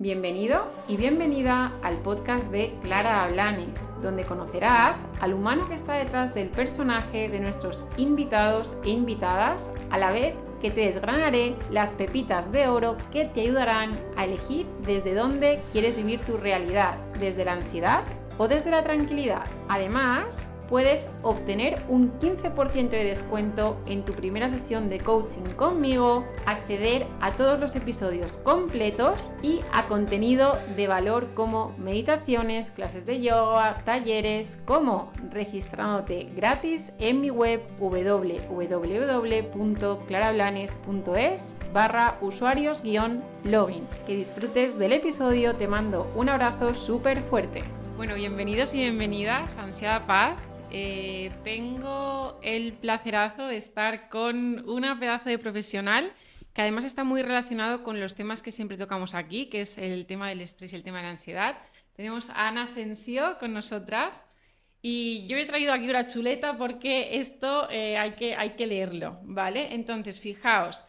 Bienvenido y bienvenida al podcast de Clara Blanes, donde conocerás al humano que está detrás del personaje de nuestros invitados e invitadas, a la vez que te desgranaré las pepitas de oro que te ayudarán a elegir desde dónde quieres vivir tu realidad, desde la ansiedad o desde la tranquilidad. Además, puedes obtener un 15% de descuento en tu primera sesión de coaching conmigo, acceder a todos los episodios completos y a contenido de valor como meditaciones, clases de yoga, talleres, como registrándote gratis en mi web www.clarablanes.es/usuarios-login. Que disfrutes del episodio, te mando un abrazo súper fuerte. Bueno, bienvenidos y bienvenidas a Ansiada Paz. Tengo el placerazo de estar con una pedazo de profesional que además está muy relacionado con los temas que siempre tocamos aquí, que es el tema del estrés y el tema de la ansiedad. Tenemos a Ana Asensio con nosotras y yo he traído aquí una chuleta porque esto hay que leerlo, ¿vale? Entonces, fijaos,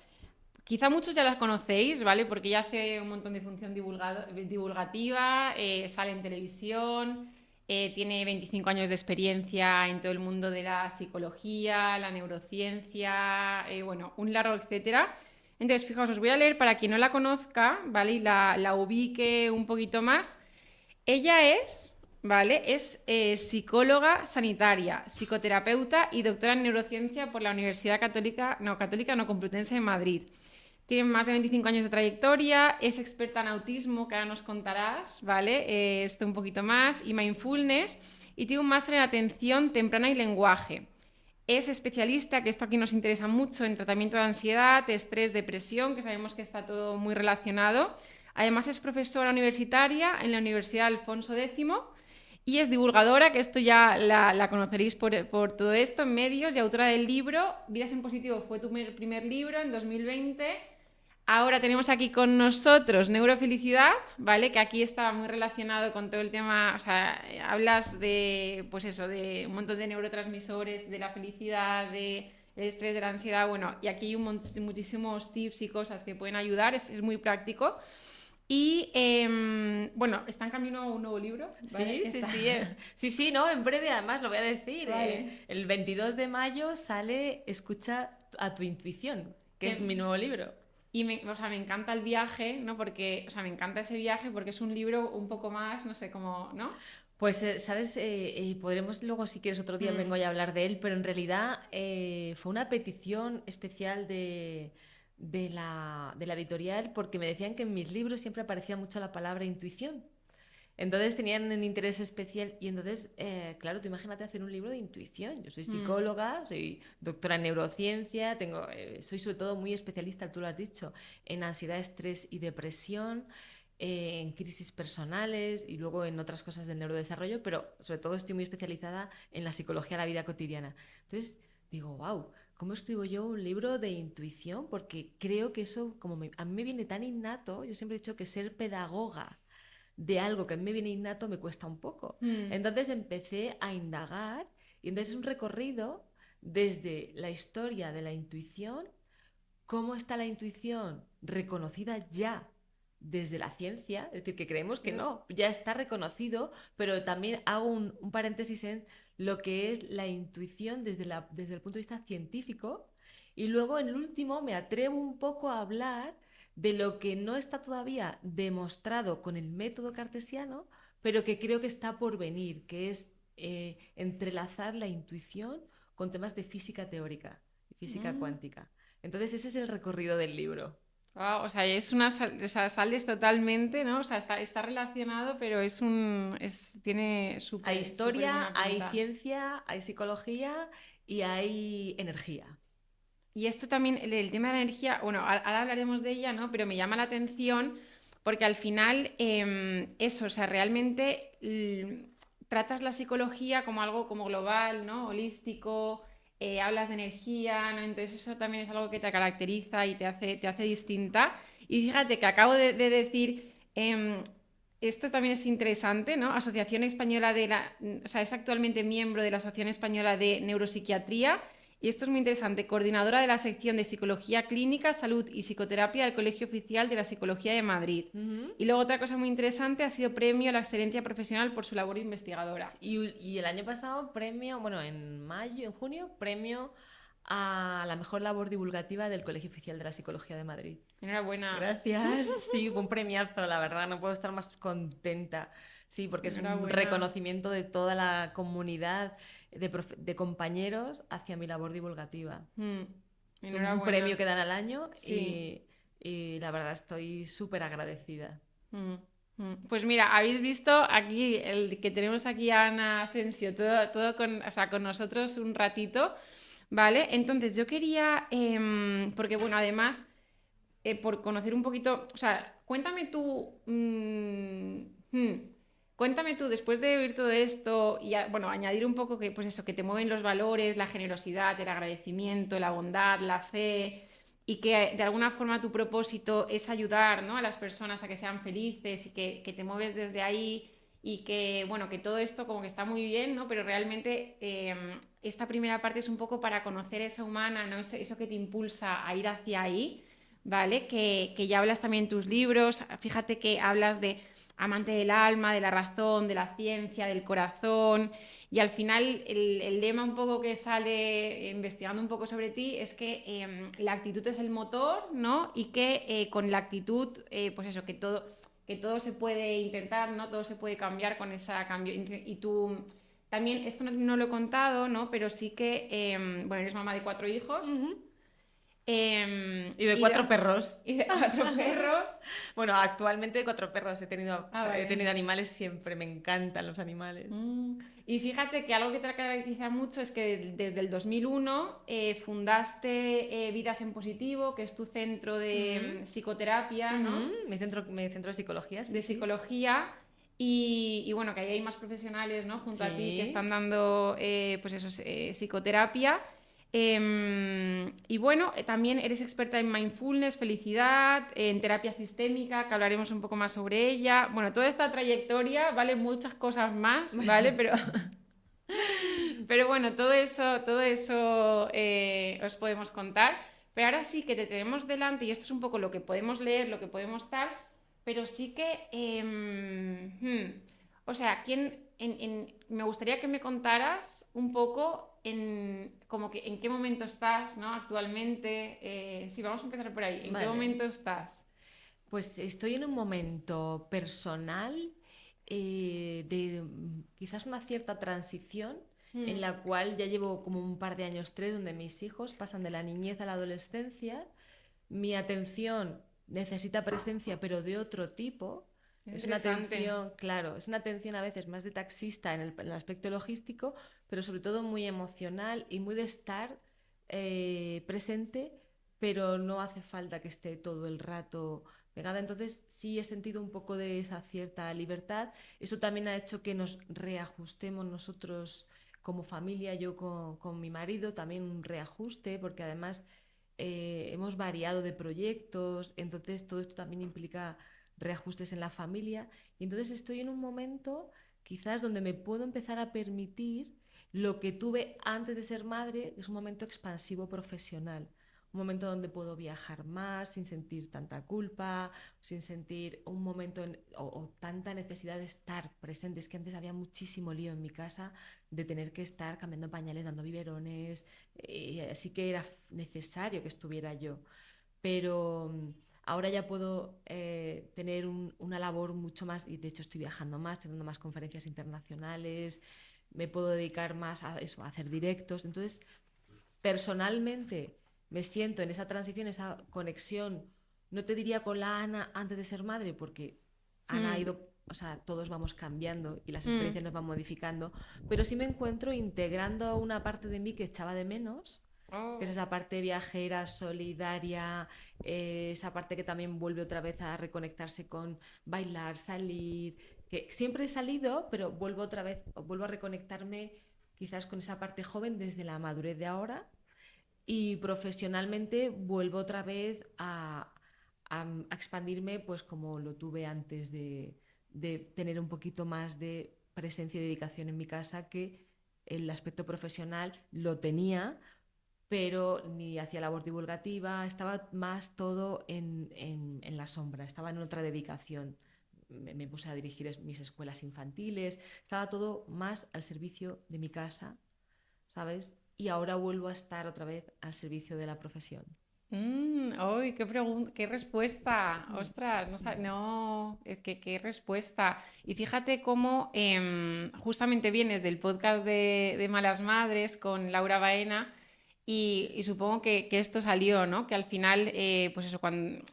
quizá muchos ya las conocéis, ¿vale? Porque ella hace un montón de función divulgativa, sale en televisión. Tiene 25 años de experiencia en todo el mundo de la psicología, la neurociencia, bueno, un largo etcétera. Entonces, fijaos, os voy a leer para quien no la conozca, ¿vale? Y la ubique un poquito más. Ella es, ¿vale? Es psicóloga sanitaria, psicoterapeuta y doctora en neurociencia por la Universidad Católica no Complutense de Madrid. Tiene más de 25 años de trayectoria, es experta en autismo, que ahora nos contarás, ¿vale? Esto un poquito más, y mindfulness, y tiene un máster en atención temprana y lenguaje. Es especialista, que esto aquí nos interesa mucho, en tratamiento de ansiedad, estrés, depresión, que sabemos que está todo muy relacionado. Además es profesora universitaria en la Universidad Alfonso X y es divulgadora, que esto ya la conoceréis por todo esto en medios, y autora del libro Vidas en Positivo, fue tu primer libro en 2020. Ahora tenemos aquí con nosotros Neurofelicidad, ¿vale? Que aquí está muy relacionado con todo el tema, o sea, hablas de, pues eso, de un montón de neurotransmisores, de la felicidad, del estrés, de la ansiedad, bueno, y aquí hay muchísimos tips y cosas que pueden ayudar, es muy práctico. Y bueno, está en camino un nuevo libro, ¿vale? Sí, no, en breve además lo voy a decir. Vale. El 22 de mayo sale Escucha a tu intuición, que es mi Que- nuevo libro. Y o sea, me encanta el viaje, ¿no? Porque, o sea, me encanta ese viaje porque es un libro un poco más, no sé, como, ¿no? Pues, ¿sabes? Podremos luego, si quieres, otro día vengo Mm. a hablar de él, pero en realidad fue una petición especial de la editorial porque me decían que en mis libros siempre aparecía mucho la palabra intuición. Entonces tenían un interés especial y entonces, claro, tú imagínate hacer un libro de intuición. Yo soy Mm. psicóloga, soy doctora en neurociencia, soy sobre todo muy especialista, tú lo has dicho, en ansiedad, estrés y depresión, en crisis personales y luego en otras cosas del neurodesarrollo, pero sobre todo estoy muy especializada en la psicología de la vida cotidiana. Entonces digo, wow, ¿cómo escribo yo un libro de intuición? Porque creo que eso, a mí me viene tan innato, yo siempre he dicho que ser pedagoga de algo que a mí me viene innato me cuesta un poco. Mm. Entonces empecé a indagar y entonces es un recorrido desde la historia de la intuición, cómo está la intuición reconocida ya desde la ciencia, es decir, que creemos que Dios. no, ya está reconocido, pero también hago un paréntesis en lo que es la intuición desde el punto de vista científico y luego en el último me atrevo un poco a hablar de lo que no está todavía demostrado con el método cartesiano, pero que creo que está por venir, que es entrelazar la intuición con temas de física teórica y física Mm. cuántica. Entonces ese es el recorrido del libro. Wow, o sea, o sea, sales totalmente, ¿no? O sea, está relacionado, pero tiene Hay súper, súper historia, buena hay pinta. ciencia, hay psicología y hay energía. Y esto también, el tema de la energía, bueno, ahora hablaremos de ella, ¿no? Pero me llama la atención porque al final, eso, o sea, realmente tratas la psicología como algo como global, ¿no? Holístico, hablas de energía, ¿no? Entonces eso también es algo que te caracteriza y te hace distinta. Y fíjate que acabo de decir, esto también es interesante, ¿no? Asociación Española o sea, es actualmente miembro de la Asociación Española de Neuropsiquiatría Y esto es muy interesante, coordinadora de la sección de Psicología Clínica, Salud y Psicoterapia del Colegio Oficial de la Psicología de Madrid. Y luego otra cosa muy interesante, ha sido premio a la excelencia profesional por su labor investigadora. Y el año pasado premio, bueno, en mayo, en junio, premio a la mejor labor divulgativa del Colegio Oficial de la Psicología de Madrid. Enhorabuena. Gracias. Sí, fue un premiazo, la verdad, no puedo estar más contenta. Sí, porque es un reconocimiento de toda la comunidad de compañeros hacia mi labor divulgativa. Es un premio que dan al año y la verdad estoy súper agradecida. Pues mira, habéis visto aquí, el que tenemos aquí a Ana Asensio, todo con, o sea, con nosotros un ratito, ¿vale? Entonces yo quería, porque bueno, además, por conocer un poquito, o sea, cuéntame tú, cuéntame tú, después de oír todo esto y, bueno, añadir un poco que, pues eso, que te mueven los valores, la generosidad, el agradecimiento, la bondad, la fe, y que de alguna forma tu propósito es ayudar, ¿no?, a las personas a que sean felices y que te mueves desde ahí y que, bueno, que todo esto como que está muy bien, ¿no? Pero realmente esta primera parte es un poco para conocer esa humana, ¿no? Eso que te impulsa a ir hacia ahí, ¿vale? Que ya hablas también en tus libros, fíjate que hablas de amante del alma, de la razón, de la ciencia, del corazón, y al final el lema un poco que sale investigando un poco sobre ti es que la actitud es el motor, ¿no? Y que con la actitud, pues eso, que todo se puede intentar, ¿no? Todo se puede cambiar con ese cambio. Y tú también, esto no lo he contado, ¿no? Pero sí que, bueno, eres mamá de 4 hijos. Y de 4 perros. Y de 4 perros. Bueno, actualmente de 4 perros. He tenido Vale. animales siempre. Me encantan los animales. Y fíjate que algo que te caracteriza mucho es que desde el 2001 fundaste Vidas en Positivo, que es tu centro de psicoterapia, ¿no? Mi centro de psicología, sí. De psicología. Y bueno, que ahí hay más profesionales, ¿no?, junto a ti que Sí. están dando pues eso, psicoterapia. Y bueno, también eres experta en mindfulness, felicidad, en terapia sistémica, que hablaremos un poco más sobre ella. Bueno, toda esta trayectoria vale muchas cosas más, ¿vale? Pero bueno, todo eso os podemos contar. Pero ahora sí que te tenemos delante, y esto es un poco lo que podemos leer, lo que podemos tal, pero sí que, o sea, me gustaría que me contaras un poco como que en qué momento estás, ¿no?, actualmente. Sí, vamos a empezar por ahí. ¿En qué momento estás? Pues estoy en un momento personal de quizás una cierta transición en la cual ya llevo como un par de años, 3, donde mis hijos pasan de la niñez a la adolescencia. Mi atención necesita presencia, pero de otro tipo. Es una atención, claro, es una atención a veces más de taxista en el aspecto logístico, pero sobre todo muy emocional y muy de estar presente, pero no hace falta que esté todo el rato pegada. Entonces sí he sentido un poco de esa cierta libertad. Eso también ha hecho que nos reajustemos nosotros como familia, yo con mi marido, también un reajuste, porque además hemos variado de proyectos, entonces todo esto también implica reajustes en la familia. Y entonces estoy en un momento quizás donde me puedo empezar a permitir lo que tuve antes de ser madre, que es un momento expansivo profesional. Un momento donde puedo viajar más sin sentir tanta culpa, sin sentir un momento o tanta necesidad de estar presente. Es que antes había muchísimo lío en mi casa de tener que estar cambiando pañales, dando biberones, así que era necesario que estuviera yo. Pero ahora ya puedo tener una labor mucho más, y de hecho estoy viajando más, teniendo más conferencias internacionales, me puedo dedicar más a eso, a hacer directos. Entonces, personalmente me siento en esa transición, esa conexión, no te diría con la Ana antes de ser madre, porque Ana ha ido, o sea, todos vamos cambiando y las experiencias nos van modificando, pero sí me encuentro integrando una parte de mí que echaba de menos, que es esa parte viajera, solidaria, esa parte que también vuelve otra vez a reconectarse con bailar, salir, que siempre he salido, pero vuelvo otra vez, vuelvo a reconectarme quizás con esa parte joven desde la madurez de ahora, y profesionalmente vuelvo otra vez a expandirme pues como lo tuve antes de tener un poquito más de presencia y dedicación en mi casa, que el aspecto profesional lo tenía, pero ni hacía labor divulgativa, estaba más todo en la sombra, estaba en otra dedicación. Me puse a dirigir mis escuelas infantiles, estaba todo más al servicio de mi casa, ¿sabes? Y ahora vuelvo a estar otra vez al servicio de la profesión. ¡Uy, qué respuesta! Mm. ¡Ostras! No, Mm. no, qué respuesta. Y fíjate cómo justamente vienes del podcast de Malas Madres con Laura Baena y supongo que esto salió, ¿no? Que al final, pues eso, cuando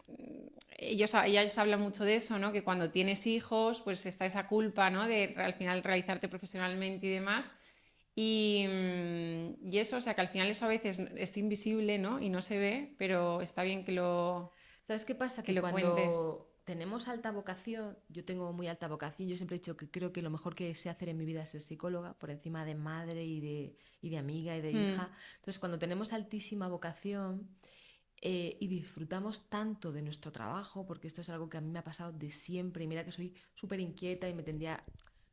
ellas hablan mucho de eso, ¿no? Que cuando tienes hijos, pues está esa culpa, ¿no? De al final realizarte profesionalmente y demás. Y eso, o sea, que al final eso a veces es invisible, ¿no? Y no se ve, pero está bien ¿Sabes qué pasa? que Que lo cuentes. cuando tenemos alta vocación, yo tengo muy alta vocación, yo siempre he dicho que creo que lo mejor que sé hacer en mi vida es ser psicóloga, por encima de madre y de amiga y de Mm, hija. Entonces, cuando tenemos altísima vocación y disfrutamos tanto de nuestro trabajo, porque esto es algo que a mí me ha pasado de siempre, y mira que soy súper inquieta y me tendía,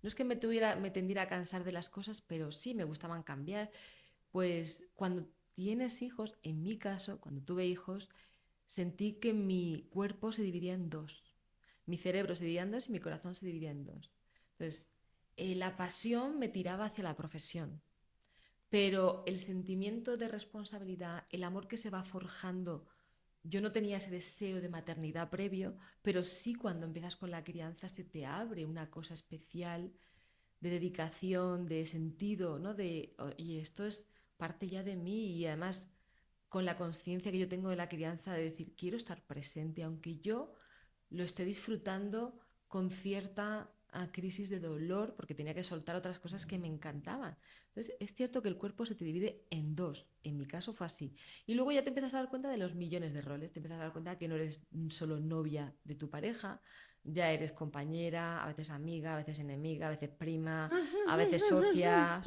no es que me tendiera a cansar de las cosas, pero sí me gustaban cambiar, pues cuando tienes hijos, en mi caso, cuando tuve hijos, sentí que mi cuerpo se dividía en dos. Mi cerebro se dividía en dos y mi corazón se dividía en dos. Entonces, la pasión me tiraba hacia la profesión, pero el sentimiento de responsabilidad, el amor que se va forjando, yo no tenía ese deseo de maternidad previo, pero sí cuando empiezas con la crianza se te abre una cosa especial de dedicación, de sentido, ¿no? Y esto es parte ya de mí y además con la conciencia que yo tengo de la crianza de decir, quiero estar presente, aunque yo lo esté disfrutando con cierta crisis de dolor, porque tenía que soltar otras cosas que me encantaban. Entonces, es cierto que el cuerpo se te divide en dos, en mi caso fue así. Y luego ya te empiezas a dar cuenta de los millones de roles, te empiezas a dar cuenta que no eres solo novia de tu pareja, ya eres compañera, a veces amiga, a veces enemiga, a veces prima, a veces socia,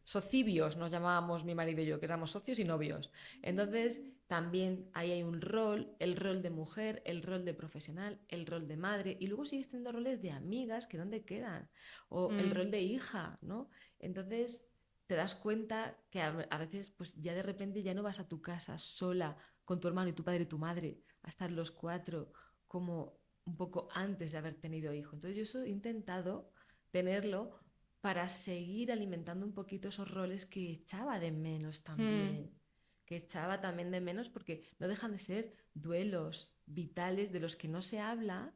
socibios nos llamábamos mi marido y yo, que éramos socios y novios. Entonces, también ahí hay un rol, el rol de mujer, el rol de profesional, el rol de madre, y luego sigues teniendo roles de amigas, que dónde quedan, o el mm, rol de hija, ¿no? Entonces, te das cuenta que a veces, pues ya de repente ya no vas a tu casa sola con tu hermano y tu padre y tu madre, a estar los cuatro como un poco antes de haber tenido hijo. Entonces, yo eso he intentado tenerlo para seguir alimentando un poquito esos roles que echaba de menos mm. también, que echaba también de menos porque no dejan de ser duelos vitales de los que no se habla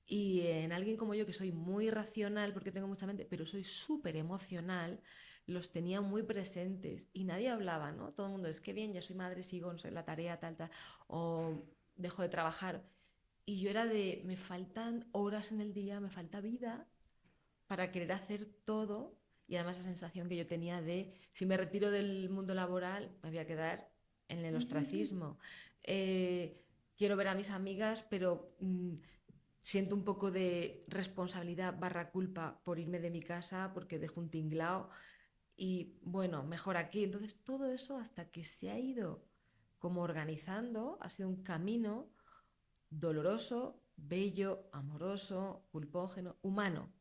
y en alguien como yo que soy muy racional porque tengo mucha mente, pero soy súper emocional, los tenía muy presentes y nadie hablaba, ¿no? Todo el mundo es que bien, ya soy madre, sigo, no sé, la tarea, tal, tal, o dejo de trabajar. Y yo era de, me faltan horas en el día, me falta vida para querer hacer todo y además la sensación que yo tenía de si me retiro del mundo laboral me voy a quedar en el ostracismo. Eh, quiero ver a mis amigas, pero siento un poco de responsabilidad barra culpa por irme de mi casa porque dejo un tinglao y bueno, mejor aquí. Entonces todo eso hasta que se ha ido como organizando, ha sido un camino doloroso, bello, amoroso, culpógeno, humano,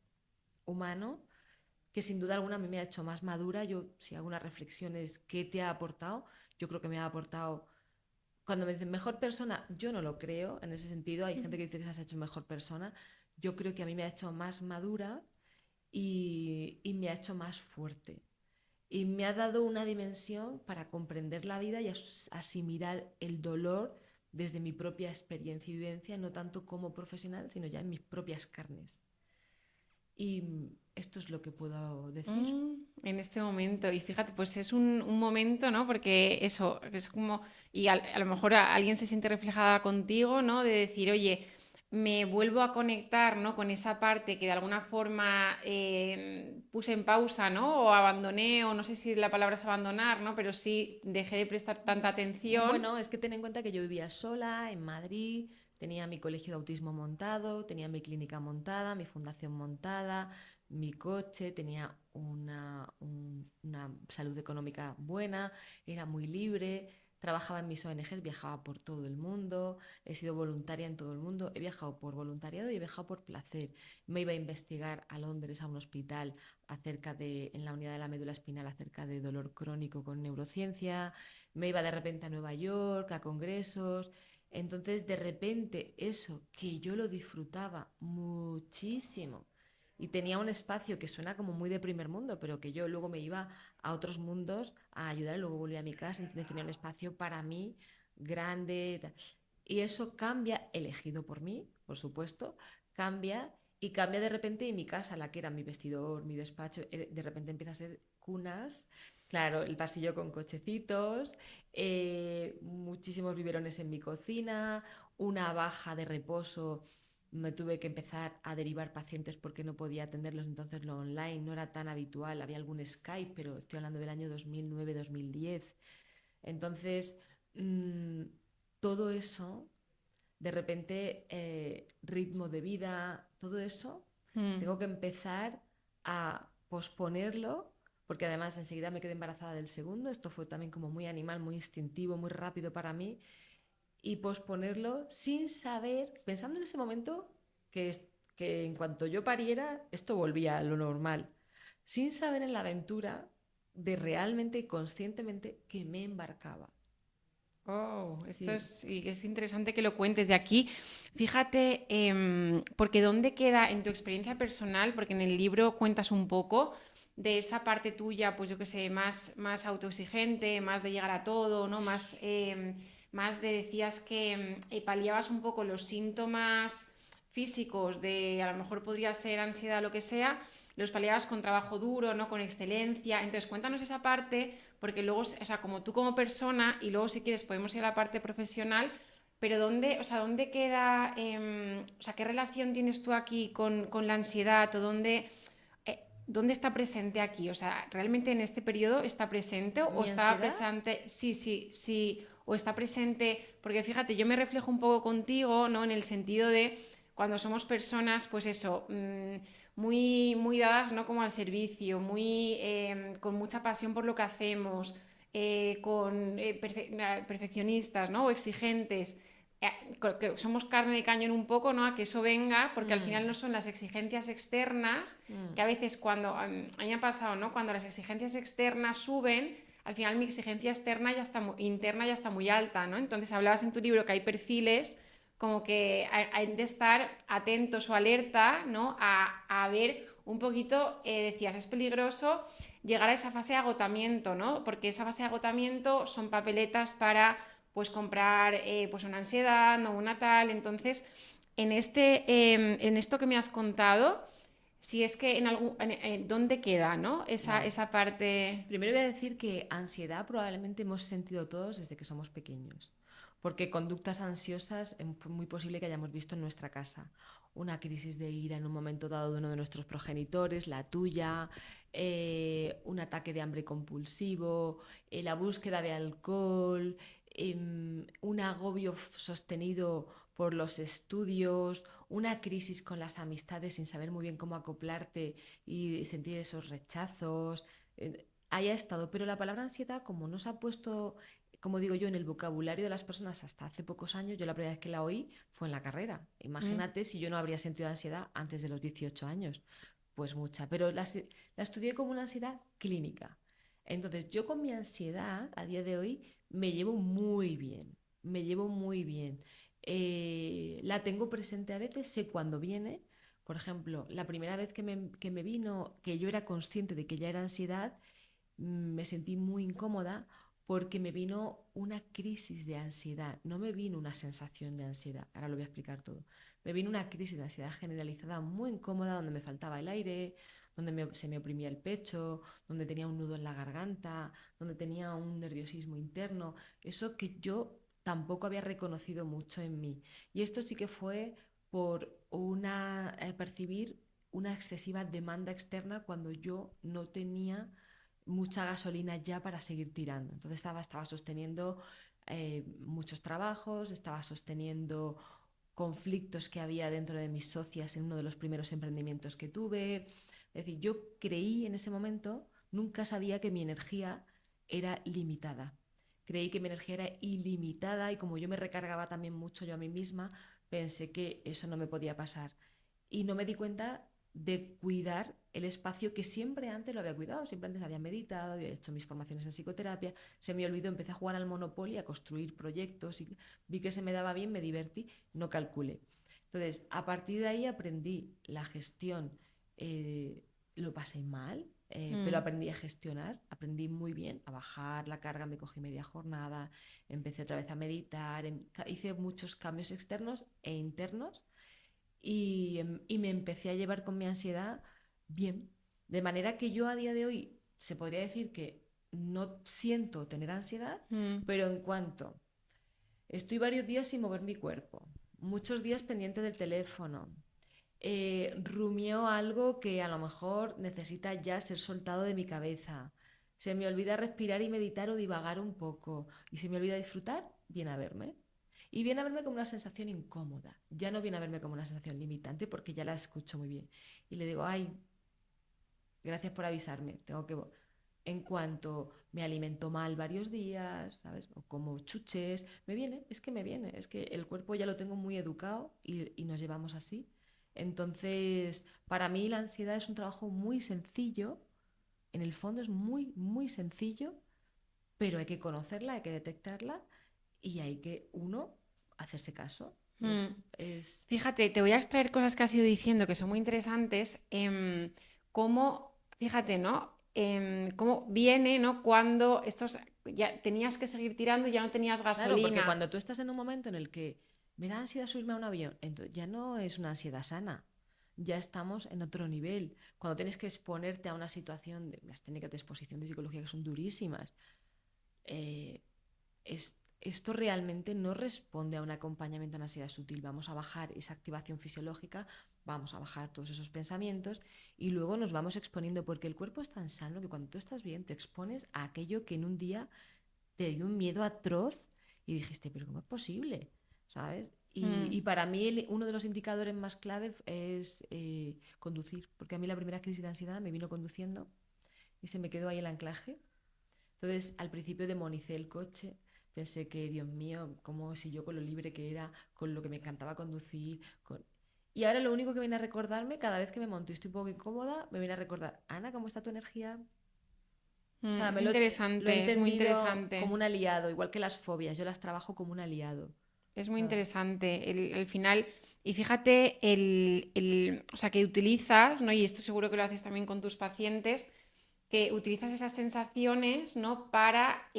que sin duda alguna a mí me ha hecho más madura. Yo, si hago unas reflexiones, ¿qué te ha aportado? Yo creo que me ha aportado. Cuando me dicen mejor persona, yo no lo creo en ese sentido. Hay gente que dice que se has hecho mejor persona. Yo creo que a mí me ha hecho más madura y me ha hecho más fuerte. Y me ha dado una dimensión para comprender la vida y asimilar el dolor desde mi propia experiencia y vivencia, no tanto como profesional, sino ya en mis propias carnes. Y esto es lo que puedo decir. En este momento, y fíjate, pues es un momento, ¿no? Porque eso, es como, y a lo mejor alguien se siente reflejada contigo, ¿no? De decir, oye, me vuelvo a conectar, ¿no? Con esa parte que de alguna forma puse en pausa, ¿no? O abandoné, o no sé si la palabra es abandonar, ¿no? Pero sí dejé de prestar tanta atención. Bueno, es que ten en cuenta que yo vivía sola en Madrid, tenía mi colegio de autismo montado, tenía mi clínica montada, mi fundación montada, mi coche, tenía una salud económica buena, era muy libre, trabajaba en mis ONGs, viajaba por todo el mundo, he sido voluntaria en todo el mundo, he viajado por voluntariado y he viajado por placer. Me iba a investigar a Londres, a un hospital, en la unidad de la médula espinal, acerca de dolor crónico con neurociencia. Me iba de repente a Nueva York, a congresos. Entonces, de repente, eso que yo lo disfrutaba muchísimo y tenía un espacio que suena como muy de primer mundo, pero que yo luego me iba a otros mundos a ayudar y luego volví a mi casa, entonces tenía un espacio para mí grande. Y eso cambia, elegido por mí, por supuesto, cambia y cambia de repente y mi casa, la que era mi vestidor, mi despacho, de repente empieza a ser cunas. Claro, el pasillo con cochecitos, muchísimos biberones en mi cocina, una baja de reposo. Me tuve que empezar a derivar pacientes porque no podía atenderlos, entonces lo online no era tan habitual, había algún Skype, pero estoy hablando del año 2009-2010. Entonces, mmm, todo eso, de repente, ritmo de vida, todo eso, Mm. tengo que empezar a posponerlo, porque además enseguida me quedé embarazada del segundo, esto fue también como muy animal, muy instintivo, muy rápido para mí, y posponerlo sin saber, pensando en ese momento que en cuanto yo pariera, esto volvía a lo normal, sin saber en la aventura de realmente y conscientemente que me embarcaba. Oh, esto Sí, es interesante que lo cuentes de aquí. Fíjate, porque ¿dónde queda en tu experiencia personal? Porque en el libro cuentas un poco de esa parte tuya, pues yo qué sé, más autoexigente, más de llegar a todo, ¿no? Más de decías que paliabas un poco los síntomas físicos de a lo mejor podría ser ansiedad o lo que sea, los paliabas con trabajo duro, ¿no? Con excelencia. Entonces, cuéntanos esa parte, porque luego, o sea, como tú como persona, y luego si quieres podemos ir a la parte profesional, pero ¿dónde, o sea, dónde queda, o sea, qué relación tienes tú aquí con la ansiedad o dónde está presente aquí? O sea, ¿realmente en este periodo está presente o mi estaba ansiedad, presente? Sí, sí, sí, o está presente, porque fíjate, yo me reflejo un poco contigo, ¿no? En el sentido de cuando somos personas, pues eso, muy dadas, ¿no? Como al servicio, con mucha pasión por lo que hacemos, perfeccionistas, ¿no? O exigentes, que somos carne de cañón un poco, ¿no? A que eso venga, porque al final no mm, son las exigencias externas, que a mm, veces a mí me ha pasado, ¿no? Cuando las exigencias externas suben, al final mi exigencia interna ya está muy alta, ¿no? Entonces hablabas en tu libro que hay perfiles como que hay de estar atentos o alerta, ¿no? A ver un poquito, decías, es peligroso llegar a esa fase de agotamiento, ¿no? Porque esa fase de agotamiento son papeletas para pues comprar pues una ansiedad, no una tal. Entonces, en esto que me has contado, si es que ¿dónde queda, ¿no? vale. Esa parte. Primero voy a decir que ansiedad probablemente hemos sentido todos desde que somos pequeños, porque conductas ansiosas es muy posible que hayamos visto en nuestra casa. Una crisis de ira en un momento dado de uno de nuestros progenitores, la tuya, un ataque de hambre compulsivo, la búsqueda de alcohol, un agobio sostenido por los estudios, una crisis con las amistades sin saber muy bien cómo acoplarte y sentir esos rechazos. Haya estado, pero la palabra ansiedad, como no se ha puesto, como digo yo, en el vocabulario de las personas hasta hace pocos años, yo la primera vez que la oí fue en la carrera. Mm, Imagínate si yo no habría sentido ansiedad antes de los 18 años. Pues mucha, pero la estudié como una ansiedad clínica. Entonces, yo con mi ansiedad a día de hoy me llevo muy bien, me llevo muy bien. La tengo presente a veces, sé cuándo viene. Por ejemplo, la primera vez que me vino, que yo era consciente de que ya era ansiedad, me sentí muy incómoda porque me vino una crisis de ansiedad, no me vino una sensación de ansiedad, ahora lo voy a explicar todo, me vino una crisis de ansiedad generalizada muy incómoda donde me faltaba el aire, donde se me oprimía el pecho, donde tenía un nudo en la garganta, donde tenía un nerviosismo interno, eso que yo tampoco había reconocido mucho en mí. Y esto sí que fue por percibir una excesiva demanda externa cuando yo no tenía mucha gasolina ya para seguir tirando. Entonces estaba sosteniendo muchos trabajos, estaba sosteniendo conflictos que había dentro de mis socias en uno de los primeros emprendimientos que tuve. Es decir, yo creí en ese momento, nunca sabía que mi energía era limitada. creí que mi energía era ilimitada y como yo me recargaba también mucho yo a mí misma, pensé que eso no me podía pasar. Y no me di cuenta de cuidar el espacio que siempre antes lo había cuidado, siempre antes había meditado, había hecho mis formaciones en psicoterapia, se me olvidó, empecé a jugar al Monopoly, a construir proyectos y vi que se me daba bien, me divertí, no calculé. Entonces, a partir de ahí aprendí la gestión, eh, lo pasé mal, pero aprendí a gestionar, aprendí muy bien a bajar la carga, me cogí media jornada, empecé otra vez a meditar, hice muchos cambios externos e internos y me empecé a llevar con mi ansiedad bien. De manera que yo a día de hoy se podría decir que no siento tener ansiedad, Mm. pero en cuanto estoy varios días sin mover mi cuerpo, muchos días pendiente del teléfono, rumió algo que a lo mejor necesita ya ser soltado de mi cabeza. Se me olvida respirar y meditar o divagar un poco. Y se me olvida disfrutar, viene a verme. Y viene a verme como una sensación incómoda. Ya no viene a verme como una sensación limitante porque ya la escucho muy bien. Y le digo, ay, gracias por avisarme. Tengo que... En cuanto me alimento mal varios días, ¿sabes? O como chuches, me viene, es que me viene. Es que el cuerpo ya lo tengo muy educado y nos llevamos así. Entonces, para mí la ansiedad es un trabajo muy sencillo. En el fondo es muy, muy sencillo, pero hay que conocerla, hay que detectarla y hay que, uno, hacerse caso. Mm. Es... Fíjate, te voy a extraer cosas que has ido diciendo que son muy interesantes. Cómo, fíjate, ¿no? Cómo viene, ¿no? Cuando estos ya tenías que seguir tirando y ya no tenías Claro, porque gasolina. cuando tú estás en un momento en el que me da ansiedad subirme a un avión, entonces ya no es una ansiedad sana, ya estamos en otro nivel. Cuando tienes que exponerte a una situación, de, las técnicas de exposición de psicología que son durísimas, eh, esto realmente no responde a un acompañamiento en ansiedad sutil. Vamos a bajar esa activación fisiológica, vamos a bajar todos esos pensamientos y luego nos vamos exponiendo porque el cuerpo es tan sano que cuando tú estás bien te expones a aquello que en un día te dio un miedo atroz y dijiste, pero ¿cómo es posible? ¿Sabes? Mm. Y para mí uno de los indicadores más clave es conducir, porque a mí la primera crisis de ansiedad me vino conduciendo y se me quedó ahí el anclaje. Entonces, al principio demonicé el coche, pensé que, Dios mío, como si yo con lo libre que era, con lo que me encantaba conducir, con... Y ahora lo único que viene a recordarme, cada vez que me monto y estoy un poco incómoda, me viene a recordar, Ana, ¿cómo está tu energía? O sea, Es lo he interesante, es muy entendido interesante. como un aliado, igual que las fobias, yo las trabajo como un aliado. Es muy ¿Sabes? interesante el final. Y fíjate, o sea, que utilizas, ¿no? Y esto seguro que lo haces también con tus pacientes, que utilizas esas sensaciones, ¿no? Para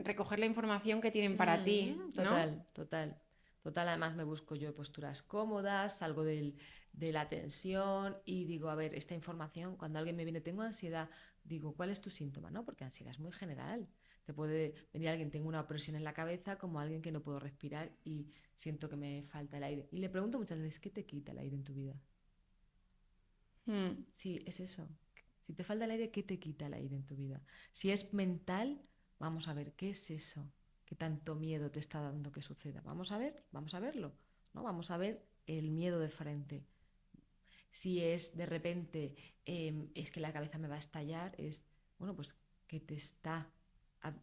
recoger la información que tienen para ti, ¿no? Total, total. Total, además me busco yo posturas cómodas, salgo de la tensión y digo, a ver, esta información, cuando alguien me viene, tengo ansiedad, digo, ¿cuál es tu síntoma? ¿No? Porque ansiedad es muy general. Te puede venir alguien, tengo una opresión en la cabeza, como alguien que no puedo respirar y siento que me falta el aire. Y le pregunto muchas veces, ¿qué te quita el aire en tu vida? Mm, Sí, es eso. Si te falta el aire, ¿qué te quita el aire en tu vida? Si es mental, vamos a ver, ¿qué es eso? ¿Qué tanto miedo te está dando que suceda? Vamos a ver, vamos a verlo, ¿no? Vamos a ver el miedo de frente. Si es de repente, es que la cabeza me va a estallar, es, bueno, pues que te está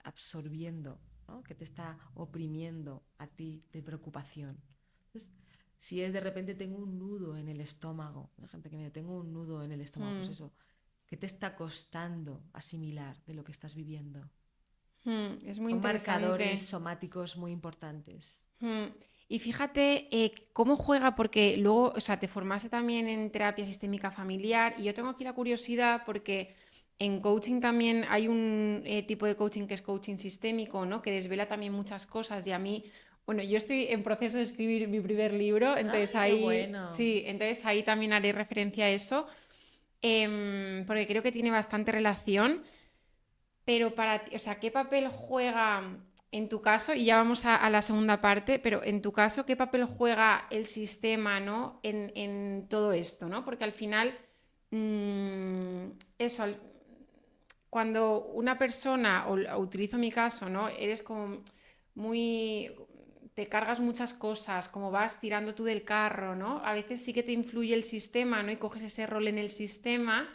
absorbiendo, ¿no? Que te está oprimiendo a ti de preocupación. Entonces, si es de repente tengo un nudo en el estómago, hay gente que me dice, tengo un nudo en el estómago, pues mm, eso, ¿qué te está costando asimilar de lo que estás viviendo? es muy Son marcadores interesante. somáticos muy importantes. Mm. Y fíjate cómo juega, porque luego, o sea, te formaste también en terapia sistémica familiar y yo tengo aquí la curiosidad porque en coaching también hay un tipo de coaching que es coaching sistémico, ¿no? Que desvela también muchas cosas y a mí, bueno, yo estoy en proceso de escribir mi primer libro, entonces ¡Ay, qué ahí, bueno! sí, entonces ahí también haré referencia a eso, porque creo que tiene bastante relación. Pero para ti, o sea, ¿qué papel juega en tu caso? Y ya vamos a la segunda parte, pero en tu caso, ¿qué papel juega el sistema, ¿no? En todo esto, ¿no? Porque al final, mm, eso, cuando una persona, o utilizo mi caso, ¿no? Eres como muy, te cargas muchas cosas, como vas tirando tú del carro, ¿no? A veces sí que te influye el sistema, ¿no? Y coges ese rol en el sistema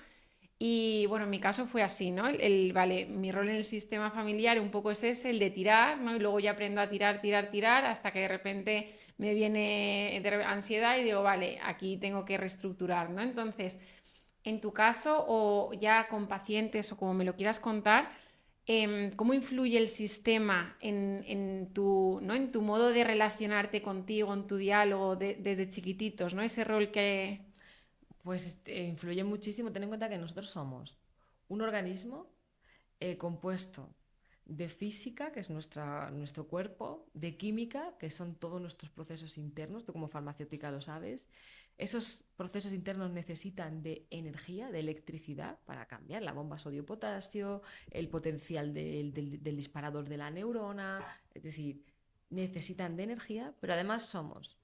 Y bueno, en mi caso fue así, ¿no? Vale, mi rol en el sistema familiar un poco es ese, el de tirar, ¿no? Y luego ya aprendo a tirar, tirar, tirar, hasta que de repente me viene ansiedad y digo, vale, aquí tengo que reestructurar, ¿no? Entonces, en tu caso, o ya con pacientes, o como me lo quieras contar, ¿cómo influye el sistema en tu, ¿no? en tu modo de relacionarte contigo, en tu diálogo desde chiquititos, ¿no? Ese rol que... Pues influye muchísimo. Ten en cuenta que nosotros somos un organismo compuesto de física, que es nuestro cuerpo, de química, que son todos nuestros procesos internos, tú como farmacéutica lo sabes. Esos procesos internos necesitan de energía, de electricidad, para cambiar la bomba sodio-potasio, el potencial del disparador de la neurona, es decir, necesitan de energía, pero además somos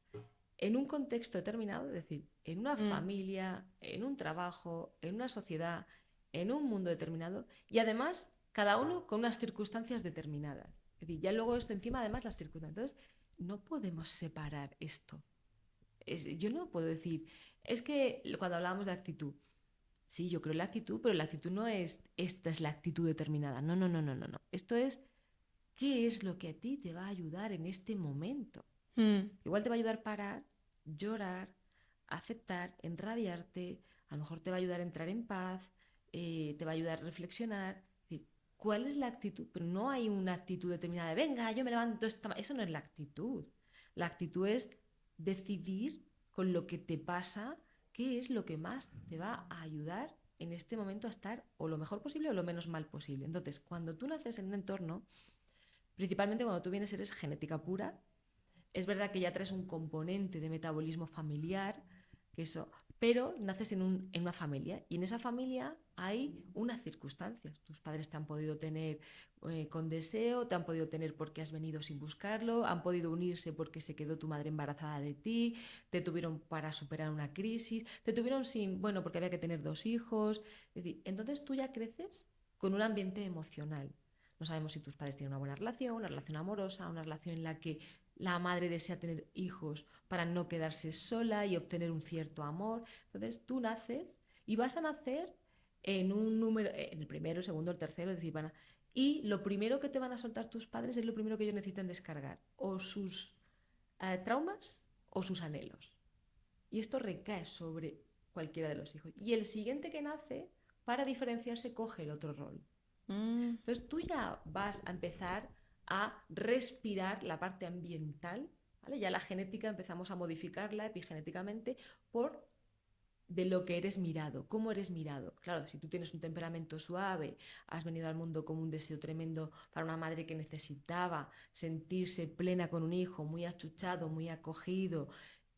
en un contexto determinado, es decir, en una Mm, familia, en un trabajo, en una sociedad, en un mundo determinado, y además cada uno con unas circunstancias determinadas. Es decir, ya luego es encima además las circunstancias. Entonces, no podemos separar esto. Yo no puedo decir, es que cuando hablábamos de actitud, sí, yo creo en la actitud, pero la actitud no es esta es la actitud determinada. No, no, no, no, no, no. Esto es qué es lo que a ti te va a ayudar en este momento. mm, Igual te va a ayudar a parar, llorar, aceptar, enrabiarte, a lo mejor te va a ayudar a entrar en paz, te va a ayudar a reflexionar. Es decir, ¿cuál es la actitud? Pero no hay una actitud determinada de, venga, yo me levanto, eso no es la actitud. La actitud es decidir con lo que te pasa qué es lo que más te va a ayudar en este momento a estar o lo mejor posible o lo menos mal posible. Entonces, cuando tú naces en un entorno, principalmente cuando tú vienes eres genética pura, es verdad que ya traes un componente de metabolismo familiar, que eso, pero naces en una familia y en esa familia hay unas circunstancias. Tus padres te han podido tener con deseo, te han podido tener porque has venido sin buscarlo, han podido unirse porque se quedó tu madre embarazada de ti, te tuvieron para superar una crisis, te tuvieron sin, bueno, porque había que tener dos hijos. Es decir, entonces tú ya creces con un ambiente emocional. No sabemos si tus padres tienen una relación amorosa, una relación en la que la madre desea tener hijos para no quedarse sola y obtener un cierto amor. Entonces tú naces y vas a nacer en un número, en el primero, el segundo, el tercero, es decir, y lo primero que te van a soltar tus padres es lo primero que ellos necesitan descargar, o sus traumas o sus anhelos. Y esto recae sobre cualquiera de los hijos. Y el siguiente que nace, para diferenciarse, coge el otro rol. mm. Entonces tú ya vas a empezar a respirar la parte ambiental, ¿vale? Ya la genética empezamos a modificarla epigenéticamente por de lo que eres mirado, cómo eres mirado. Claro, si tú tienes un temperamento suave, has venido al mundo con un deseo tremendo para una madre que necesitaba sentirse plena con un hijo, muy achuchado, muy acogido,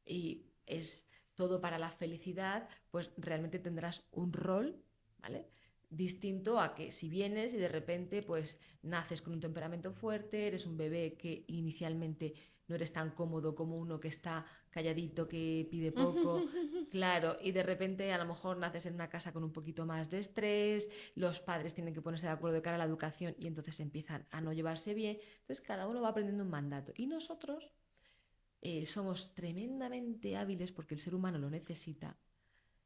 y es todo para la felicidad, pues realmente tendrás un rol, ¿vale? Distinto a que si vienes y de repente pues naces con un temperamento fuerte, eres un bebé que inicialmente no eres tan cómodo como uno que está calladito, que pide poco, claro, y de repente a lo mejor naces en una casa con un poquito más de estrés, los padres tienen que ponerse de acuerdo de cara a la educación y entonces empiezan a no llevarse bien, entonces cada uno va aprendiendo un mandato y nosotros somos tremendamente hábiles, porque el ser humano lo necesita,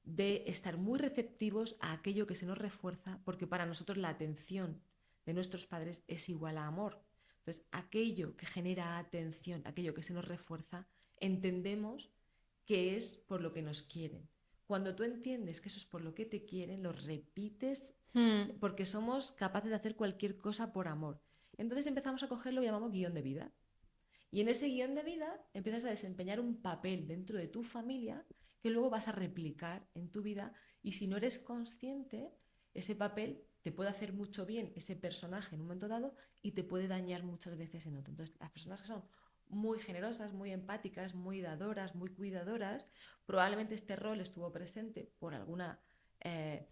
de estar muy receptivos a aquello que se nos refuerza, porque para nosotros la atención de nuestros padres es igual a amor. Entonces, aquello que genera atención, aquello que se nos refuerza, entendemos que es por lo que nos quieren. Cuando tú entiendes que eso es por lo que te quieren, lo repites Mm, porque somos capaces de hacer cualquier cosa por amor. Entonces empezamos a coger lo que llamamos guión de vida. Y en ese guión de vida empiezas a desempeñar un papel dentro de tu familia que luego vas a replicar en tu vida y si no eres consciente, ese papel te puede hacer mucho bien ese personaje en un momento dado y te puede dañar muchas veces en otro. Entonces, las personas que son muy generosas, muy empáticas, muy dadoras, muy cuidadoras, probablemente este rol estuvo presente por alguna eh,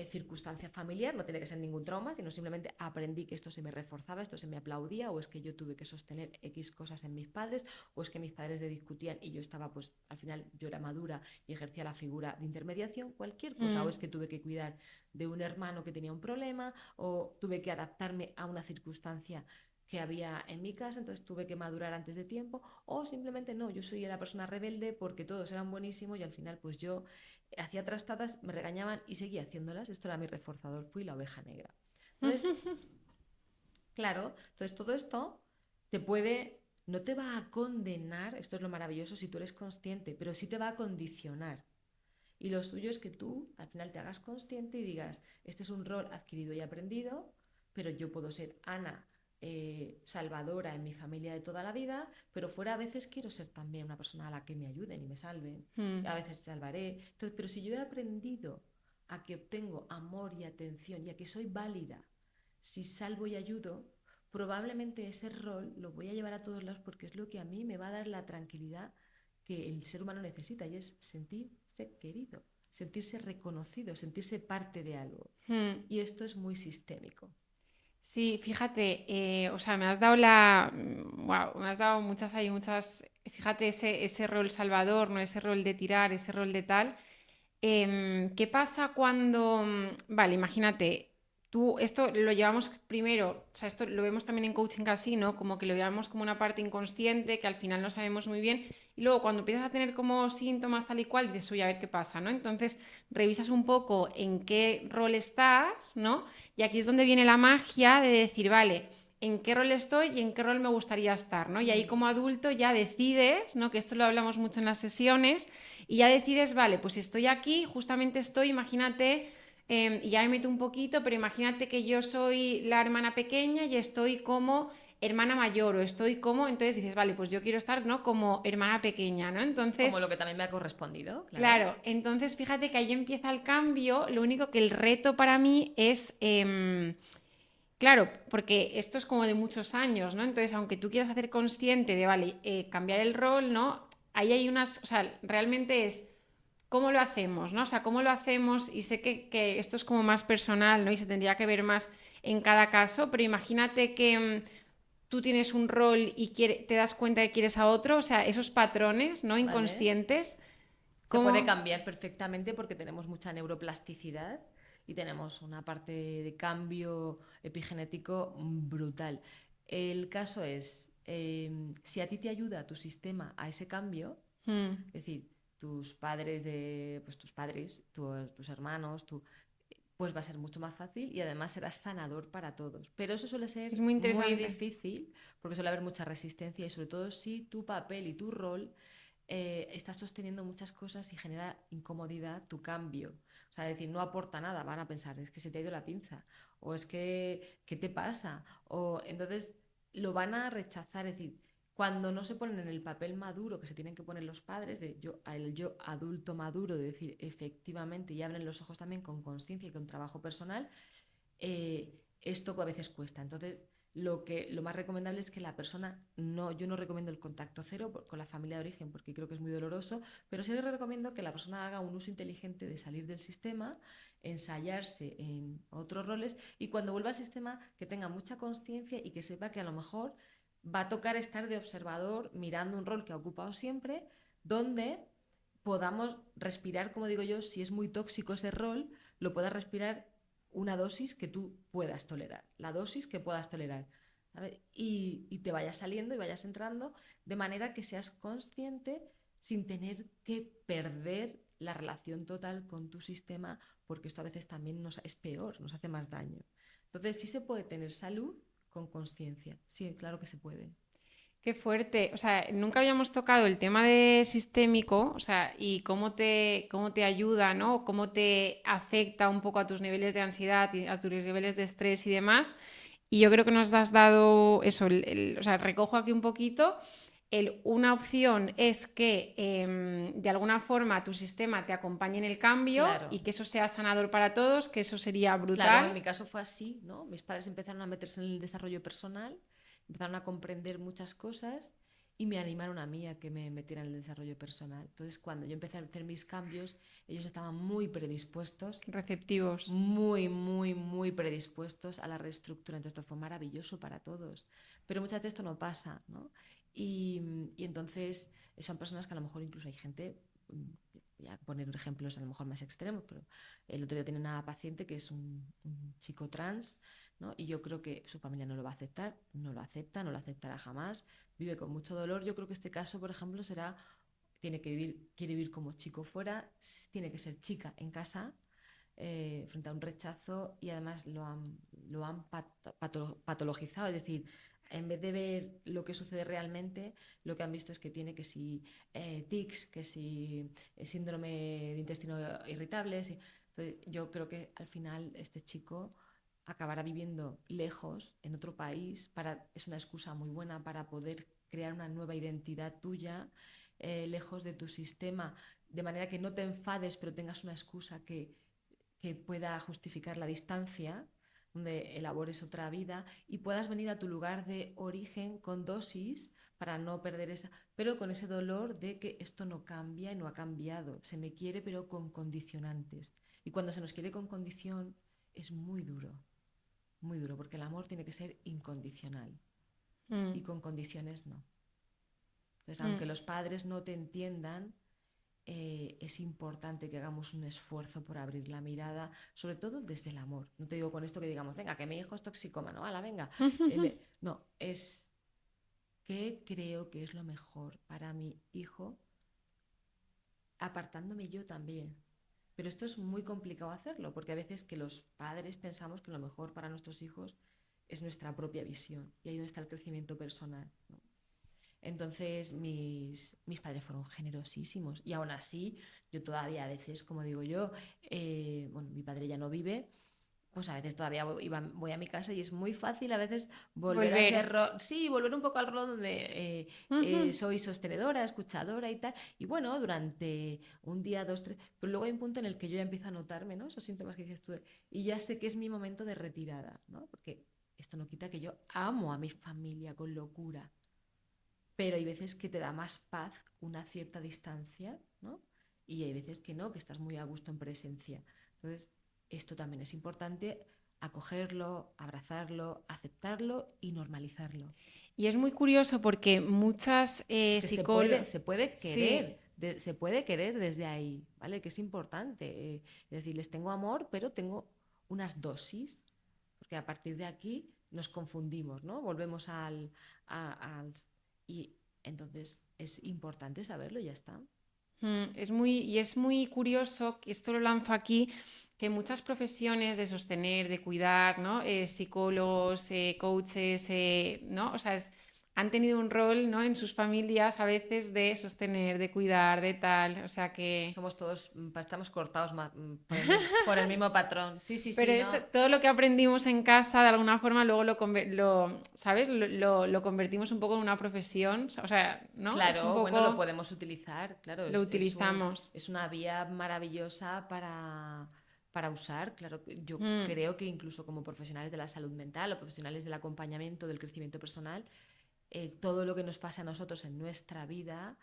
circunstancia familiar, no tiene que ser ningún trauma, sino simplemente aprendí que esto se me reforzaba, esto se me aplaudía, o es que yo tuve que sostener X cosas en mis padres, o es que mis padres discutían y yo estaba, pues al final yo era madura y ejercía la figura de intermediación, cualquier cosa, o mm. es que tuve que cuidar de un hermano que tenía un problema, o tuve que adaptarme a una circunstancia que había en mi casa, entonces tuve que madurar antes de tiempo, o simplemente no, yo soy la persona rebelde porque todos eran buenísimos y al final pues yo hacía trastadas, me regañaban y seguía haciéndolas. Esto era mi reforzador, fui la oveja negra. Entonces, claro, entonces todo esto te puede, no te va a condenar, esto es lo maravilloso si tú eres consciente, pero sí te va a condicionar. Y lo suyo es que tú al final te hagas consciente y digas, este es un rol adquirido y aprendido, pero yo puedo ser Ana, salvadora en mi familia de toda la vida, pero fuera a veces quiero ser también una persona a la que me ayuden y me salven. A veces salvaré. Entonces, pero si yo he aprendido a que obtengo amor y atención y a que soy válida, si salvo y ayudo, probablemente ese rol lo voy a llevar a todos lados porque es lo que a mí me va a dar la tranquilidad que el ser humano necesita y es sentirse querido, sentirse reconocido, sentirse parte de algo. Hmm. Y esto es muy sistémico. Sí, fíjate, o sea, wow, me has dado muchas, fíjate ese rol salvador, ¿no? Ese rol de tirar, ese rol de tal. ¿Qué pasa cuando, vale, imagínate, tú, esto lo llevamos primero, o sea, esto lo vemos también en coaching así, ¿no? Como que lo llevamos como una parte inconsciente, que al final no sabemos muy bien, y luego cuando empiezas a tener como síntomas tal y cual, dices, oye, a ver qué pasa, ¿no? Entonces revisas un poco en qué rol estás, ¿no? Y aquí es donde viene la magia de decir, vale, en qué rol estoy y en qué rol me gustaría estar, ¿no? Y ahí como adulto ya decides, ¿no? Que esto lo hablamos mucho en las sesiones, y ya decides, vale, pues estoy aquí, justamente estoy, imagínate, y ya me meto un poquito, pero imagínate que yo soy la hermana pequeña y estoy como hermana mayor o estoy como, entonces dices, vale, pues yo quiero estar, ¿no? Como hermana pequeña, ¿no? Como Entonces, lo que también me ha correspondido, claro. claro, entonces fíjate que ahí empieza el cambio, lo único que el reto para mí es... claro, porque esto es como de muchos años, ¿no? Entonces, aunque tú quieras hacer consciente de, vale, cambiar el rol, ¿no? Ahí hay unas, o sea, realmente es cómo lo hacemos, ¿no? O sea, cómo lo hacemos, y sé que esto es como más personal, ¿no? Y se tendría que ver más en cada caso, pero imagínate que tú tienes un rol y te das cuenta que quieres a otro, o sea, esos patrones, ¿no? ¿Vale? Inconscientes, Se puede ¿cómo? cambiar perfectamente porque tenemos mucha neuroplasticidad y tenemos una parte de cambio epigenético brutal. El caso es, si a ti te ayuda tu sistema a ese cambio, Hmm, es decir, tus padres de, pues tus padres, tus hermanos, pues va a ser mucho más fácil y además será sanador para todos. Pero eso suele es ser muy muy interesante. difícil porque suele haber mucha resistencia y sobre todo si tu papel y tu rol estás sosteniendo muchas cosas y genera incomodidad tu cambio. O sea, decir, no aporta nada, van a pensar, es que se te ha ido la pinza, o es que, ¿qué te pasa? O entonces lo van a rechazar, es decir, cuando no se ponen en el papel maduro que se tienen que poner los padres, de yo, el yo adulto maduro, de decir efectivamente y abren los ojos también con conciencia y con trabajo personal, esto a veces cuesta. Entonces, lo más recomendable es que la persona, no, yo no recomiendo el contacto cero con la familia de origen porque creo que es muy doloroso, pero sí recomiendo que la persona haga un uso inteligente de salir del sistema, ensayarse en otros roles y cuando vuelva al sistema que tenga mucha conciencia y que sepa que a lo mejor va a tocar estar de observador mirando un rol que ha ocupado siempre, donde podamos respirar, como digo yo, si es muy tóxico ese rol, lo puedas respirar una dosis que tú puedas tolerar, la dosis que puedas tolerar. ¿Sabes? Y te vayas saliendo y vayas entrando de manera que seas consciente sin tener que perder la relación total con tu sistema, porque esto a veces también es peor, nos hace más daño. Entonces, sí se puede tener salud con conciencia. Sí, claro que se puede. Qué fuerte. O sea, nunca habíamos tocado el tema de sistémico, o sea, y cómo te ayuda, ¿no? Cómo te afecta un poco a tus niveles de ansiedad y a tus niveles de estrés y demás. Y yo creo que nos has dado eso, o sea, recojo aquí un poquito. Una opción es que de alguna forma tu sistema te acompañe en el cambio Claro, y que eso sea sanador para todos, que eso sería claro, en brutal. mi caso fue así, ¿no? Mis padres empezaron a meterse en el desarrollo personal, empezaron a comprender muchas cosas y me animaron a mí a que me metiera en el desarrollo personal. Entonces, cuando yo empecé a hacer mis cambios, ellos estaban muy predispuestos, Receptivos. muy predispuestos a la reestructura. Entonces, esto fue maravilloso para todos. Pero muchas veces esto no pasa, ¿no? Y entonces son personas que a lo mejor incluso hay gente, voy a poner ejemplos a lo mejor más extremos, pero el otro día tenía una paciente que es un chico trans, ¿no? Y yo creo que su familia no lo va a aceptar, no lo acepta, no lo aceptará jamás, vive con mucho dolor. Yo creo que este caso, por ejemplo, será quiere vivir como chico fuera, tiene que ser chica en casa, frente a un rechazo, y además lo han patologizado, es decir, en vez de ver lo que sucede realmente, lo que han visto es que tiene que si tics, que si síndrome de intestino irritable. Entonces, yo creo que al final este chico acabará viviendo lejos, en otro país, es una excusa muy buena para poder crear una nueva identidad tuya, lejos de tu sistema, de manera que no te enfades, pero tengas una excusa que pueda justificar la distancia, donde elabores otra vida y puedas venir a tu lugar de origen con dosis para no perder esa, pero con ese dolor de que esto no cambia y no ha cambiado. Se me quiere, pero con condicionantes. Y cuando se nos quiere con condición es muy duro, porque el amor tiene que ser incondicional Mm, y con condiciones no. Entonces, mm. aunque los padres no te entiendan, es importante que hagamos un esfuerzo por abrir la mirada, sobre todo desde el amor. No te digo con esto que digamos, venga, que mi hijo es toxicómano, ala, venga. No, es que creo que es lo mejor para mi hijo, apartándome yo también. Pero esto es muy complicado hacerlo, porque a veces que los padres pensamos que lo mejor para nuestros hijos es nuestra propia visión, y ahí donde está el crecimiento personal, ¿no? Entonces mis padres fueron generosísimos, y aún así yo todavía a veces, como digo yo, bueno, mi padre ya no vive, pues a veces todavía voy a mi casa y es muy fácil a veces volver a Volver. ese rol, sí, volver un poco al rol donde Ujú. soy sostenedora, escuchadora y tal, y bueno, durante un día, dos, tres, pero luego hay un punto en el que yo ya empiezo a notarme, ¿no? Esos síntomas que dices tú, y ya sé que es mi momento de retirada, ¿no? Porque esto no quita que yo amo a mi familia con locura, pero hay veces que te da más paz una cierta distancia, ¿no? Y hay veces que no, que estás muy a gusto en presencia. Entonces, esto también es importante, acogerlo, abrazarlo, aceptarlo y normalizarlo. Y es muy curioso porque muchas Porque psicólogas... Sí. se puede querer desde ahí, ¿vale? Que es importante. Es decir, les tengo amor, pero tengo unas dosis, porque a partir de aquí nos confundimos, ¿no? Volvemos al y entonces es importante saberlo y ya está. Y es muy curioso, que esto lo lanzo aquí, que muchas profesiones de sostener, de cuidar, ¿no? Psicólogos, coaches, ¿no? O sea, han tenido un rol, ¿no? En sus familias a veces de sostener, de cuidar, de tal. O sea que... Somos todos, estamos cortados por el mismo patrón. Sí, sí, Pero sí, es, ¿no? todo lo que aprendimos en casa, de alguna forma, luego ¿sabes? Lo convertimos un poco en una profesión. O sea, ¿no? Es un Claro, bueno, lo poco... podemos utilizar, claro, Lo utilizamos. es una vía maravillosa para usar. Claro, yo Mm. creo que incluso como profesionales de la salud mental o profesionales del acompañamiento, del crecimiento personal, todo lo que nos pasa a nosotros en nuestra vida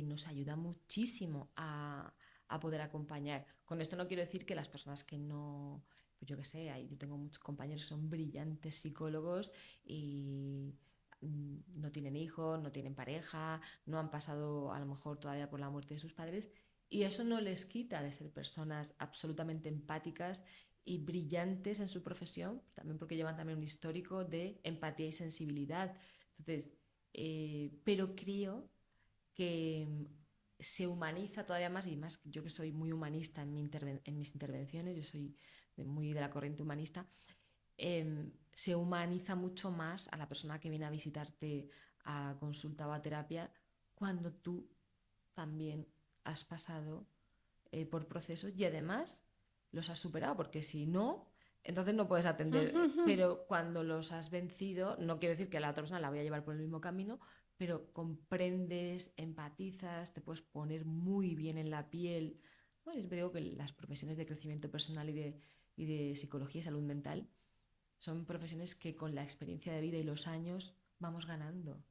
nos ayuda muchísimo a poder acompañar. Con esto no quiero decir que las personas que no, pues yo qué sé, yo tengo muchos compañeros que son brillantes psicólogos y no tienen hijos, no tienen pareja, no han pasado a lo mejor todavía por la muerte de sus padres, y eso no les quita de ser personas absolutamente empáticas y brillantes en su profesión, también porque llevan también un histórico de empatía y sensibilidad. Entonces, pero creo que se humaniza todavía más, y más yo que soy muy humanista en mis intervenciones, yo soy muy de la corriente humanista, se humaniza mucho más a la persona que viene a visitarte a consulta o a terapia cuando tú también has pasado por procesos y además los has superado, porque si no, entonces no puedes atender. Pero cuando los has vencido, no quiero decir que a la otra persona la voy a llevar por el mismo camino, pero comprendes, empatizas, te puedes poner muy bien en la piel. Bueno, yo siempre digo que las profesiones de crecimiento personal y de psicología y salud mental son profesiones que con la experiencia de vida y los años vamos ganando,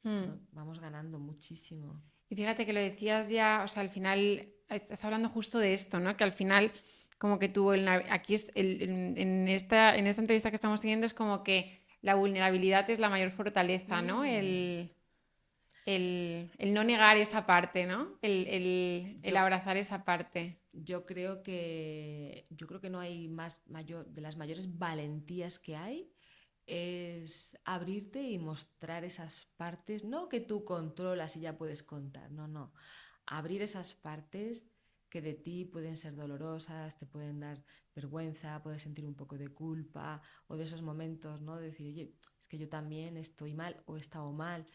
Mm. ¿no? Vamos ganando muchísimo. Y fíjate que lo decías ya, o sea, al final estás hablando justo de esto, ¿no? Que al final, como que tú, aquí en esta entrevista que estamos teniendo, es como que la vulnerabilidad es la mayor fortaleza, ¿no? Mm. El no negar esa parte, ¿no? El Yo abrazar esa parte. yo creo que no hay más de las mayores valentías que hay, es abrirte y mostrar esas partes, no que tú controlas y ya puedes contar, no. Abrir esas partes que de ti pueden ser dolorosas, te pueden dar vergüenza, puedes sentir un poco de culpa o de esos momentos, ¿no? De decir, oye, es que yo también estoy mal o he estado mal.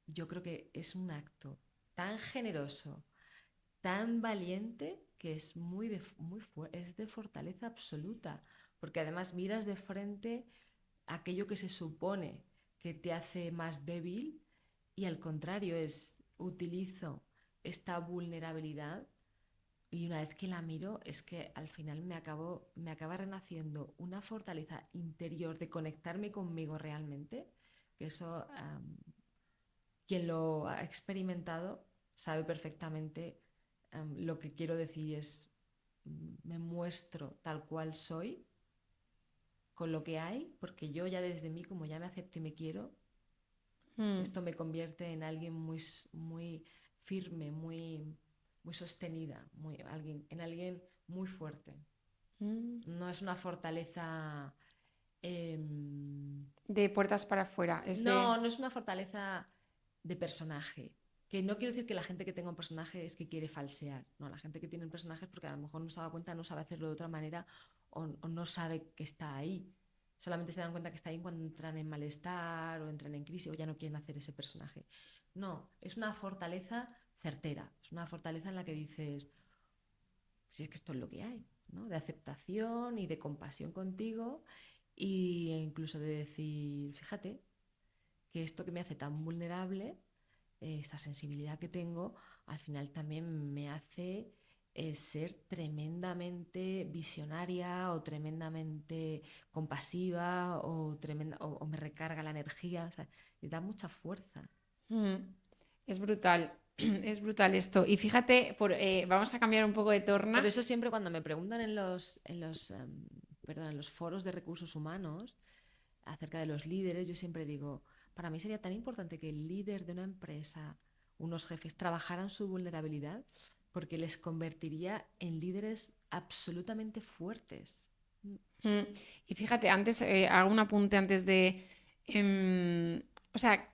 Yo creo que es un acto tan generoso, tan valiente, que es es de fortaleza absoluta, porque además miras de frente aquello que se supone que te hace más débil y al contrario utilizo esta vulnerabilidad y una vez que la miro es que al final me acaba renaciendo una fortaleza interior de conectarme conmigo realmente, que eso quien lo ha experimentado sabe perfectamente lo que quiero decir es me muestro tal cual soy con lo que hay, porque yo ya desde mí, como ya me acepto y me quiero, Mm, esto me convierte en alguien muy firme, muy sostenida, en alguien muy fuerte. mm. No es una fortaleza... De puertas para afuera, es de... no es una fortaleza de personaje. Que no quiero decir que la gente que tenga un personaje es que quiere falsear. No, la gente que tiene un personaje es porque a lo mejor no se da cuenta, no sabe hacerlo de otra manera o no sabe que está ahí. Solamente se dan cuenta que está ahí cuando entran en malestar o entran en crisis o ya no quieren hacer ese personaje. No, es una fortaleza certera. Es una fortaleza en la que dices, si es que esto es lo que hay, ¿no? De aceptación y de compasión contigo e incluso de decir, fíjate, que esto que me hace tan vulnerable, esta sensibilidad que tengo, al final también me hace ser tremendamente visionaria o tremendamente compasiva o me recarga la energía, o sea, me da mucha fuerza. Mm, es brutal, es brutal esto. Y fíjate, vamos a cambiar un poco de Por torna. eso siempre cuando me preguntan en los foros de recursos humanos acerca de los líderes, yo siempre digo, para mí sería tan importante que el líder de una empresa, unos jefes, trabajaran su vulnerabilidad porque les convertiría en líderes absolutamente fuertes. Mm, y fíjate, antes hago un apunte antes de... o sea,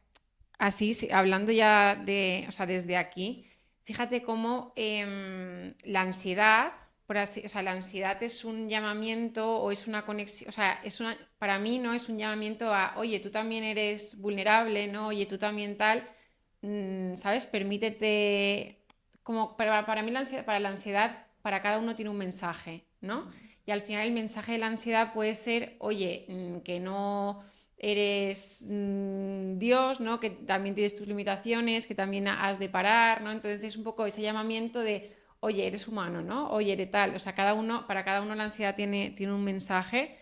así, sí, hablando ya de, o sea, desde aquí, fíjate cómo la ansiedad, o sea, la ansiedad es un llamamiento o es una conexión, o sea, para mí no es un llamamiento a, oye, tú también eres vulnerable, ¿no? Oye, tú también tal, ¿sabes? Permítete, como para mí para la ansiedad, para cada uno tiene un mensaje, ¿no? Y al final el mensaje de la ansiedad puede ser, oye, que no eres Dios, ¿no? Que también tienes tus limitaciones, que también has de parar, ¿no? Entonces es un poco ese llamamiento de, oye, eres humano, ¿no? Oye, eres tal. O sea, para cada uno la ansiedad tiene un mensaje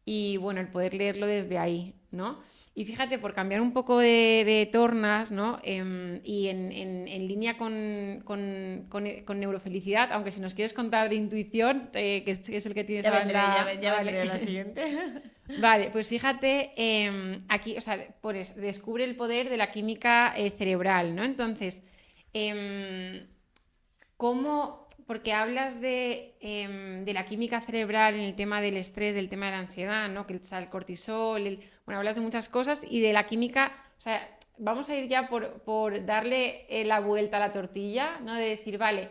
y bueno, el poder leerlo desde ahí, ¿no? Y fíjate, por cambiar un poco de tornas, ¿no? Y en línea con neurofelicidad, aunque si nos quieres contar de intuición, que es el que tienes ahora en la... Ya Vale. vendré a la siguiente. Vale, pues fíjate, aquí, o sea, descubre el poder de la química cerebral, ¿no? Entonces, em, ¿cómo? Porque hablas de la química cerebral en el tema del estrés, del tema de la ansiedad, ¿no? Que está el cortisol, bueno, hablas de muchas cosas y de la química, o sea, vamos a ir ya por darle la vuelta a la tortilla, ¿no? De decir, vale,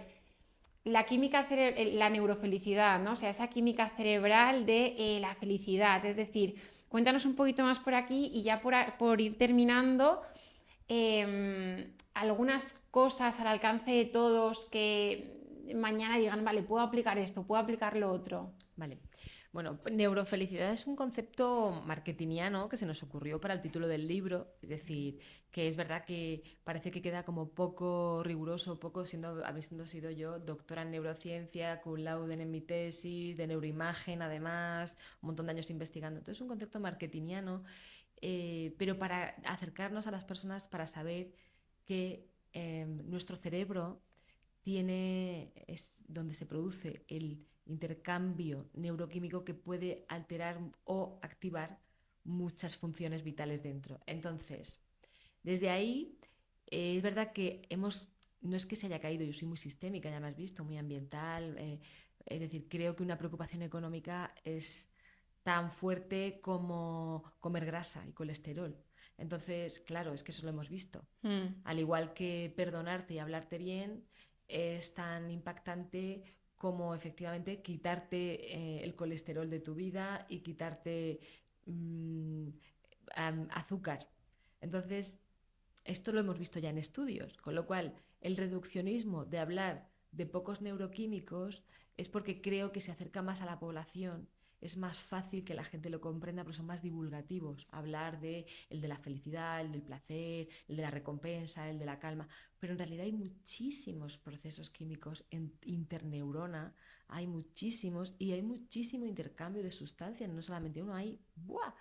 la neurofelicidad, ¿no? O sea, esa química cerebral de la felicidad. Es decir, cuéntanos un poquito más por aquí y ya por ir terminando, algunas cosas al alcance de todos que mañana digan, vale, puedo aplicar esto, puedo aplicar lo otro. Vale. Bueno, neurofelicidad es un concepto marketingiano que se nos ocurrió para el título del libro, es decir, que es verdad que parece que queda como poco riguroso, habiendo sido yo doctora en neurociencia, cum laude en mi tesis, de neuroimagen además, un montón de años investigando. Entonces es un concepto marketingiano, pero para acercarnos a las personas, para saber que nuestro cerebro es donde se produce el intercambio neuroquímico que puede alterar o activar muchas funciones vitales dentro. Entonces, desde ahí, es verdad que no es que se haya caído, yo soy muy sistémica, ya me has visto, muy ambiental, es decir, creo que una preocupación económica es tan fuerte como comer grasa y colesterol. Entonces, claro, es que eso lo hemos visto. Al igual que perdonarte y hablarte bien, es tan impactante como efectivamente quitarte el colesterol de tu vida y quitarte mm, azúcar. Entonces, esto lo hemos visto ya en estudios, con lo cual el reduccionismo de hablar de pocos neuroquímicos es porque creo que se acerca más a la población, es más fácil que la gente lo comprenda porque son más divulgativos. Hablar de el de la felicidad, el del placer, el de la recompensa, el de la calma, pero en realidad hay muchísimos procesos químicos en interneurona, hay muchísimos y hay muchísimo intercambio de sustancias, no solamente uno, hay ¡buah!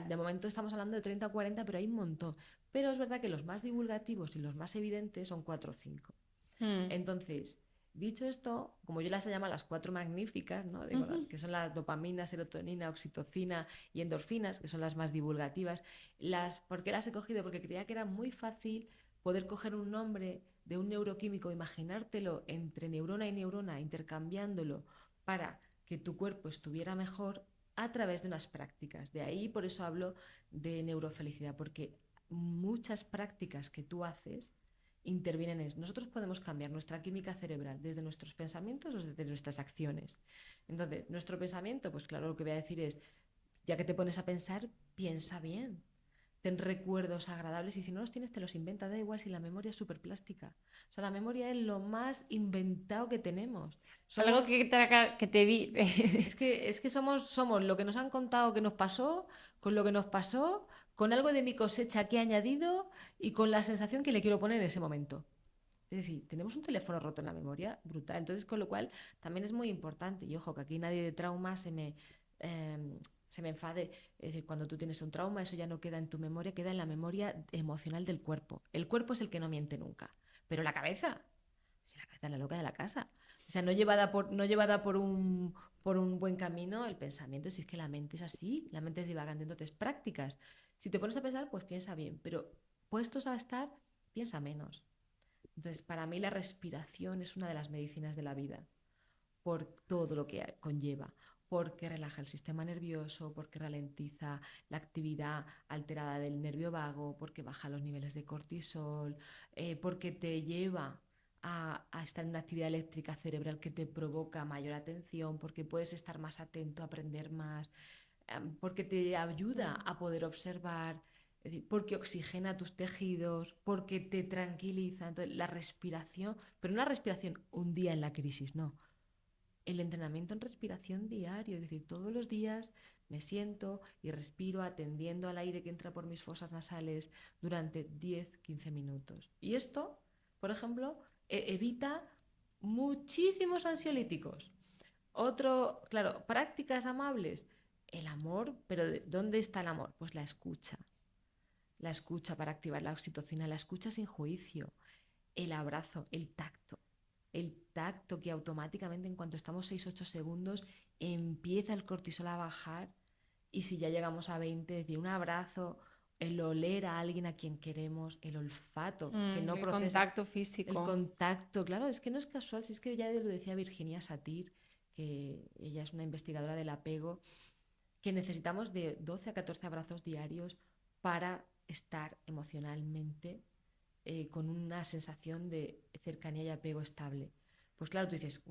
De momento estamos hablando de 30 o 40, pero hay un montón. Pero es verdad que los más divulgativos y los más evidentes son 4 o 5. Entonces, dicho esto, como yo las llamo las 4 magníficas, ¿no? Digo, las que son la dopamina, serotonina, oxitocina y endorfinas, que son las más divulgativas. ¿Por qué las he cogido? Porque creía que era muy fácil poder coger un nombre de un neuroquímico, imaginártelo entre neurona y neurona, intercambiándolo para que tu cuerpo estuviera mejor a través de unas prácticas. De ahí por eso hablo de neurofelicidad, porque muchas prácticas que tú haces intervienen en eso. Nosotros podemos cambiar nuestra química cerebral desde nuestros pensamientos o desde nuestras acciones. Entonces, nuestro pensamiento, pues claro, lo que voy a decir es, ya que te pones a pensar, piensa bien. Ten recuerdos agradables y si no los tienes te los inventas, da igual si la memoria es súper plástica. O sea, la memoria es lo más inventado que tenemos. Algo que te vi. Es que somos lo que nos han contado que nos pasó, con lo que nos pasó, con algo de mi cosecha que he añadido y con la sensación que le quiero poner en ese momento. Es decir, tenemos un teléfono roto en la memoria brutal. Entonces, con lo cual, también es muy importante. Y ojo, que aquí nadie de trauma se me enfade. Es decir, cuando tú tienes un trauma, eso ya no queda en tu memoria, queda en la memoria emocional del cuerpo. El cuerpo es el que no miente nunca. Pero la cabeza, si la cabeza es la loca de la casa. O sea, no llevada por un buen camino, el pensamiento, si es que la mente es así, la mente es divagante. Entonces, prácticas. Si te pones a pensar, pues piensa bien. Pero puestos a estar, piensa menos. Entonces, para mí la respiración es una de las medicinas de la vida, por todo lo que conlleva, porque relaja el sistema nervioso, porque ralentiza la actividad alterada del nervio vago, porque baja los niveles de cortisol, porque te lleva a estar en una actividad eléctrica cerebral que te provoca mayor atención, porque puedes estar más atento, aprender más, porque te ayuda a poder observar, es decir, porque oxigena tus tejidos, porque te tranquiliza. Entonces, la respiración, pero no la respiración un día en la crisis, no. El entrenamiento en respiración diario, es decir, todos los días me siento y respiro atendiendo al aire que entra por mis fosas nasales durante 10-15 minutos. Y esto, por ejemplo, evita muchísimos ansiolíticos. Otro, claro, prácticas amables. El amor, pero ¿dónde está el amor? Pues la escucha. La escucha para activar la oxitocina, la escucha sin juicio, el abrazo, el tacto que automáticamente en cuanto estamos 6-8 segundos empieza el cortisol a bajar y si ya llegamos a 20, es decir, un abrazo, el oler a alguien a quien queremos, el olfato, que no El procesa, contacto el físico. contacto, claro, es que no es casual, si es que ya lo decía Virginia Satir, que ella es una investigadora del apego, que necesitamos de 12 a 14 abrazos diarios para estar emocionalmente con una sensación de cercanía y apego estable. Pues claro, tú dices,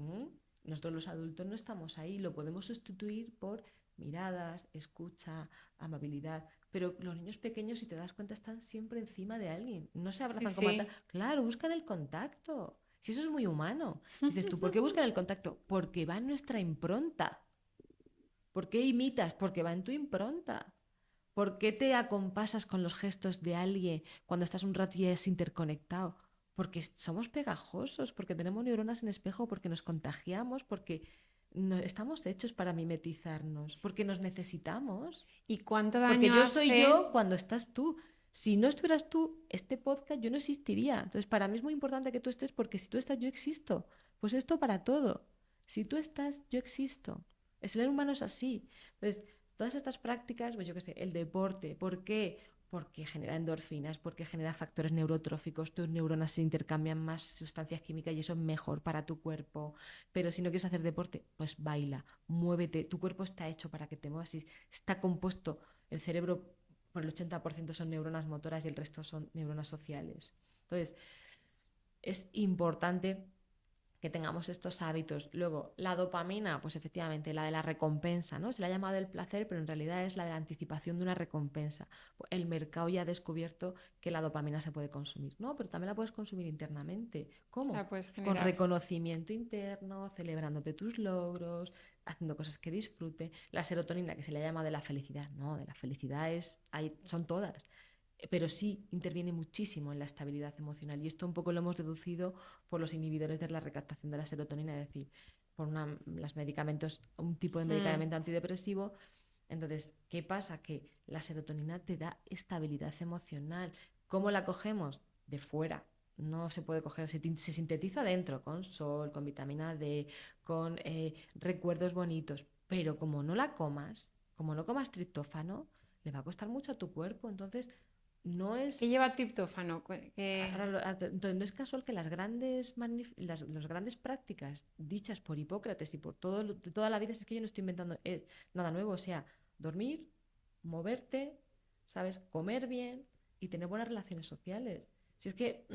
nosotros los adultos no estamos ahí, lo podemos sustituir por miradas, escucha, amabilidad, pero los niños pequeños, si te das cuenta, están siempre encima de alguien, no se Sí, abrazan como tal. sí. Claro, buscan el contacto. Si eso es muy humano. Dices tú, ¿por qué buscan el contacto? Porque va en nuestra impronta. ¿Por qué imitas? Porque va en tu impronta. ¿Por qué te acompasas con los gestos de alguien cuando estás un rato y es interconectado? Porque somos pegajosos, porque tenemos neuronas en espejo, porque nos contagiamos, porque no, estamos hechos para mimetizarnos, porque nos necesitamos. ¿Y cuánto Porque daño yo soy hace? yo cuando estás tú. Si no estuvieras tú, este podcast yo no existiría. Entonces, para mí es muy importante que tú estés porque si tú estás, yo existo. Pues esto para todo. Si tú estás, yo existo. El ser humano es así. Entonces, todas estas prácticas, pues yo qué sé, el deporte. ¿Por qué? porque genera endorfinas, porque genera factores neurotróficos, tus neuronas se intercambian más sustancias químicas y eso es mejor para tu cuerpo. Pero si no quieres hacer deporte, pues baila, muévete. Tu cuerpo está hecho para que te muevas y está compuesto, el cerebro por el 80% son neuronas motoras y el resto son neuronas sociales. Entonces, es importante que tengamos estos hábitos. Luego, la dopamina, pues efectivamente, la de la recompensa, ¿no? Se le ha llamado el placer, pero en realidad es la de la anticipación de una recompensa. El mercado ya ha descubierto que la dopamina se puede consumir, ¿no? Pero también la puedes consumir internamente. ¿Cómo? La puedes Con generar. reconocimiento interno, celebrándote tus logros, haciendo cosas que disfrute. La serotonina, que se le llama de la felicidad, no, de la felicidad son todas, pero sí interviene muchísimo en la estabilidad emocional. Y esto un poco lo hemos deducido por los inhibidores de la recaptación de la serotonina, es decir, por los medicamentos, un tipo de Mm. medicamento antidepresivo. Entonces, ¿qué pasa? Que la serotonina te da estabilidad emocional. ¿Cómo la cogemos? De fuera. No se puede coger, se sintetiza dentro, con sol, con vitamina D, con recuerdos bonitos. Pero como no comas triptófano, le va a costar mucho a tu cuerpo. Entonces, no ¿Qué es, lleva triptófano? entonces no es casual que las grandes prácticas dichas por Hipócrates y por de toda la vida, es que yo no estoy inventando nada nuevo, o sea, dormir, moverte, ¿sabes? Comer bien y tener buenas relaciones sociales. Si es que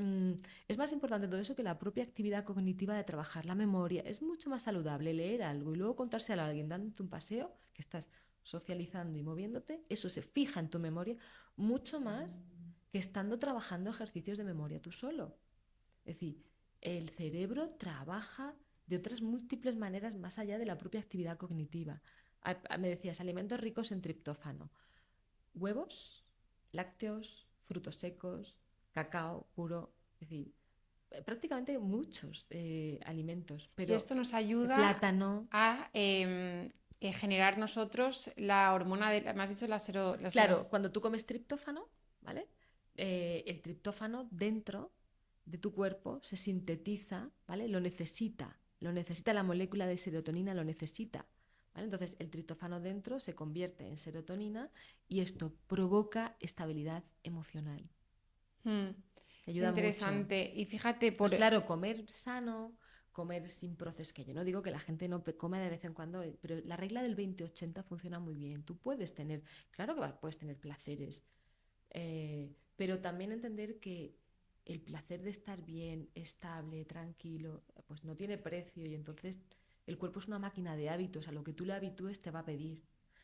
es más importante todo eso que la propia actividad cognitiva de trabajar la memoria. Es mucho más saludable leer algo y luego contárselo a alguien dándote un paseo, que estás socializando y moviéndote, eso se fija en tu memoria mucho más que estando trabajando ejercicios de memoria tú solo. Es decir, el cerebro trabaja de otras múltiples maneras más allá de la propia actividad cognitiva. Me decías, alimentos ricos en triptófano, huevos, lácteos, frutos secos, cacao puro, es decir, prácticamente muchos alimentos, Y pero esto nos ayuda plátano. a generar nosotros la hormona de, me has dicho Claro, cuando tú comes triptófano, ¿vale? El triptófano dentro de tu cuerpo se sintetiza, ¿vale? Lo necesita la molécula de serotonina, lo necesita, ¿vale? Entonces el triptófano dentro se convierte en serotonina y esto provoca estabilidad emocional. Mm. Te Es ayuda mucho. interesante. Y fíjate, Entonces, claro, comer sano, comer sin procesos, que yo no digo que la gente no come de vez en cuando, pero la regla del 20-80 funciona muy bien. Tú puedes tener, claro que puedes tener placeres, pero también entender que el placer de estar bien, estable, tranquilo, pues no tiene precio y entonces el cuerpo es una máquina de hábitos, a lo que tú le habitúes te va a pedir.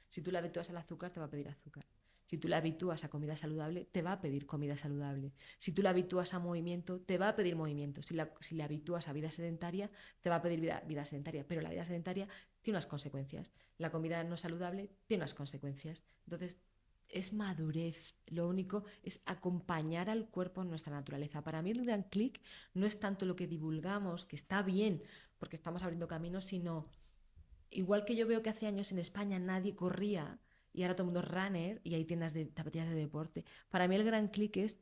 Si tú le habitúas al azúcar, te va a pedir azúcar. Si tú le habitúas a comida saludable, te va a pedir comida saludable. Si tú le habitúas a movimiento, te va a pedir movimiento. Si le habitúas a vida sedentaria, te va a pedir vida sedentaria. Pero la vida sedentaria tiene unas consecuencias. La comida no saludable tiene unas consecuencias. Entonces, es madurez. Lo único es acompañar al cuerpo en nuestra naturaleza. Para mí el gran clic no es tanto lo que divulgamos, que está bien, porque estamos abriendo caminos, sino igual que yo veo que hace años en España nadie corría y ahora todo el mundo es runner y hay tiendas de zapatillas de deporte. Para mí el gran clic es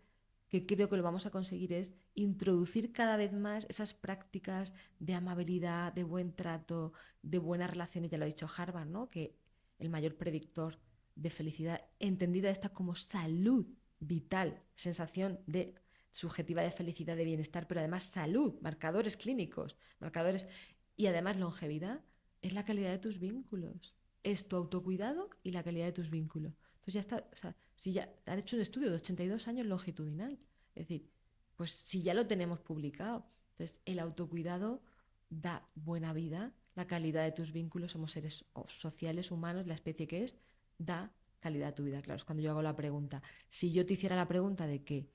que creo que lo vamos a conseguir es introducir cada vez más esas prácticas de amabilidad, de buen trato, de buenas relaciones. Ya lo ha dicho Harvard, ¿no? Que el mayor predictor de felicidad, entendida esta como salud vital, sensación de subjetiva de felicidad, de bienestar, pero además salud, marcadores clínicos, marcadores y además longevidad, es la calidad de tus vínculos, es tu autocuidado y la calidad de tus vínculos. Entonces ya está, o sea, si ya han hecho un estudio de 82 años longitudinal, es decir, pues si ya lo tenemos publicado, entonces el autocuidado da buena vida, la calidad de tus vínculos, somos seres sociales, humanos, la especie que es, da calidad a tu vida. Claro, es cuando yo hago la pregunta. Si yo te hiciera la pregunta de que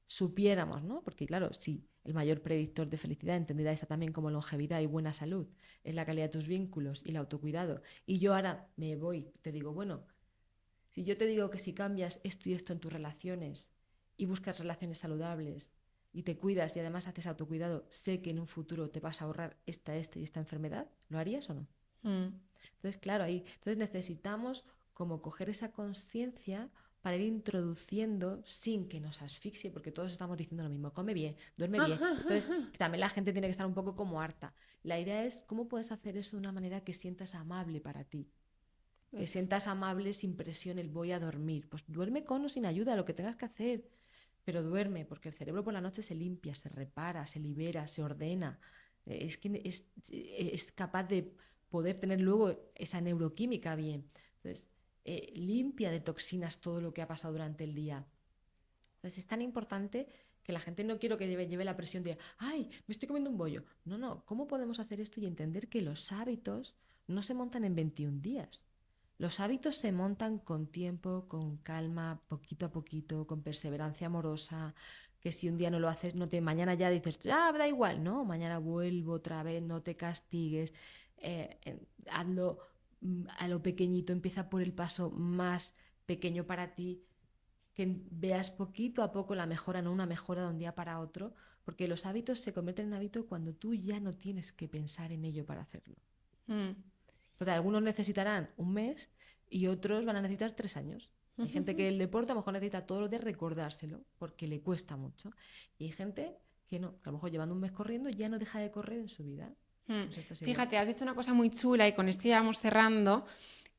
supiéramos, ¿no? Porque claro, si el mayor predictor de felicidad, entendida esta también como longevidad y buena salud, es la calidad de tus vínculos y el autocuidado, y yo ahora me voy, te digo, bueno, si yo te digo que si cambias esto y esto en tus relaciones y buscas relaciones saludables y te cuidas y además haces autocuidado, sé que en un futuro te vas a ahorrar esta y esta enfermedad, ¿lo harías o no? Mm. Entonces, claro, entonces necesitamos como coger esa conciencia para ir introduciendo sin que nos asfixie, porque todos estamos diciendo lo mismo, come bien, duerme bien. Entonces, también la gente tiene que estar un poco como harta. La idea es cómo puedes hacer eso de una manera que sientas amable para ti. Que sientas amable sin presión el voy a dormir. Pues duerme con o sin ayuda, lo que tengas que hacer. Pero duerme, porque el cerebro por la noche se limpia, se repara, se libera, se ordena. Es que es capaz de poder tener luego esa neuroquímica bien. Entonces, limpia de toxinas todo lo que ha pasado durante el día. Entonces, es tan importante que la gente no quiero que lleve la presión de, ay, me estoy comiendo un bollo. No, no, ¿cómo podemos hacer esto y entender que los hábitos no se montan en 21 días? Los hábitos se montan con tiempo, con calma, poquito a poquito, con perseverancia amorosa, que si un día no lo haces, mañana ya dices, da igual, no, mañana vuelvo otra vez, no te castigues, hazlo a lo pequeñito, empieza por el paso más pequeño para ti, que veas poquito a poco la mejora, no una mejora de un día para otro, porque los hábitos se convierten en hábitos cuando tú ya no tienes que pensar en ello para hacerlo. Mm. Entonces, algunos necesitarán un mes y otros van a necesitar 3 años. Hay gente que el deporte a lo mejor necesita todos los días recordárselo porque le cuesta mucho. Y hay gente que no, que a lo mejor llevando un mes corriendo ya no deja de correr en su vida. Pues esto es igual. Fíjate, has dicho una cosa muy chula y con esto ya vamos cerrando,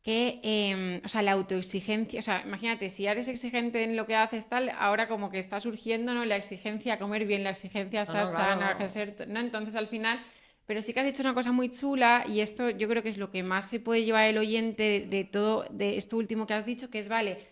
que, o sea, la autoexigencia, o sea, imagínate, si eres exigente en lo que haces tal, ahora como que está surgiendo, ¿no? La exigencia a comer bien, la exigencia a estar sana, a ser, ¿no? Entonces al final, pero sí que has dicho una cosa muy chula y esto yo creo que es lo que más se puede llevar el oyente de todo, de esto último que has dicho, que es, vale,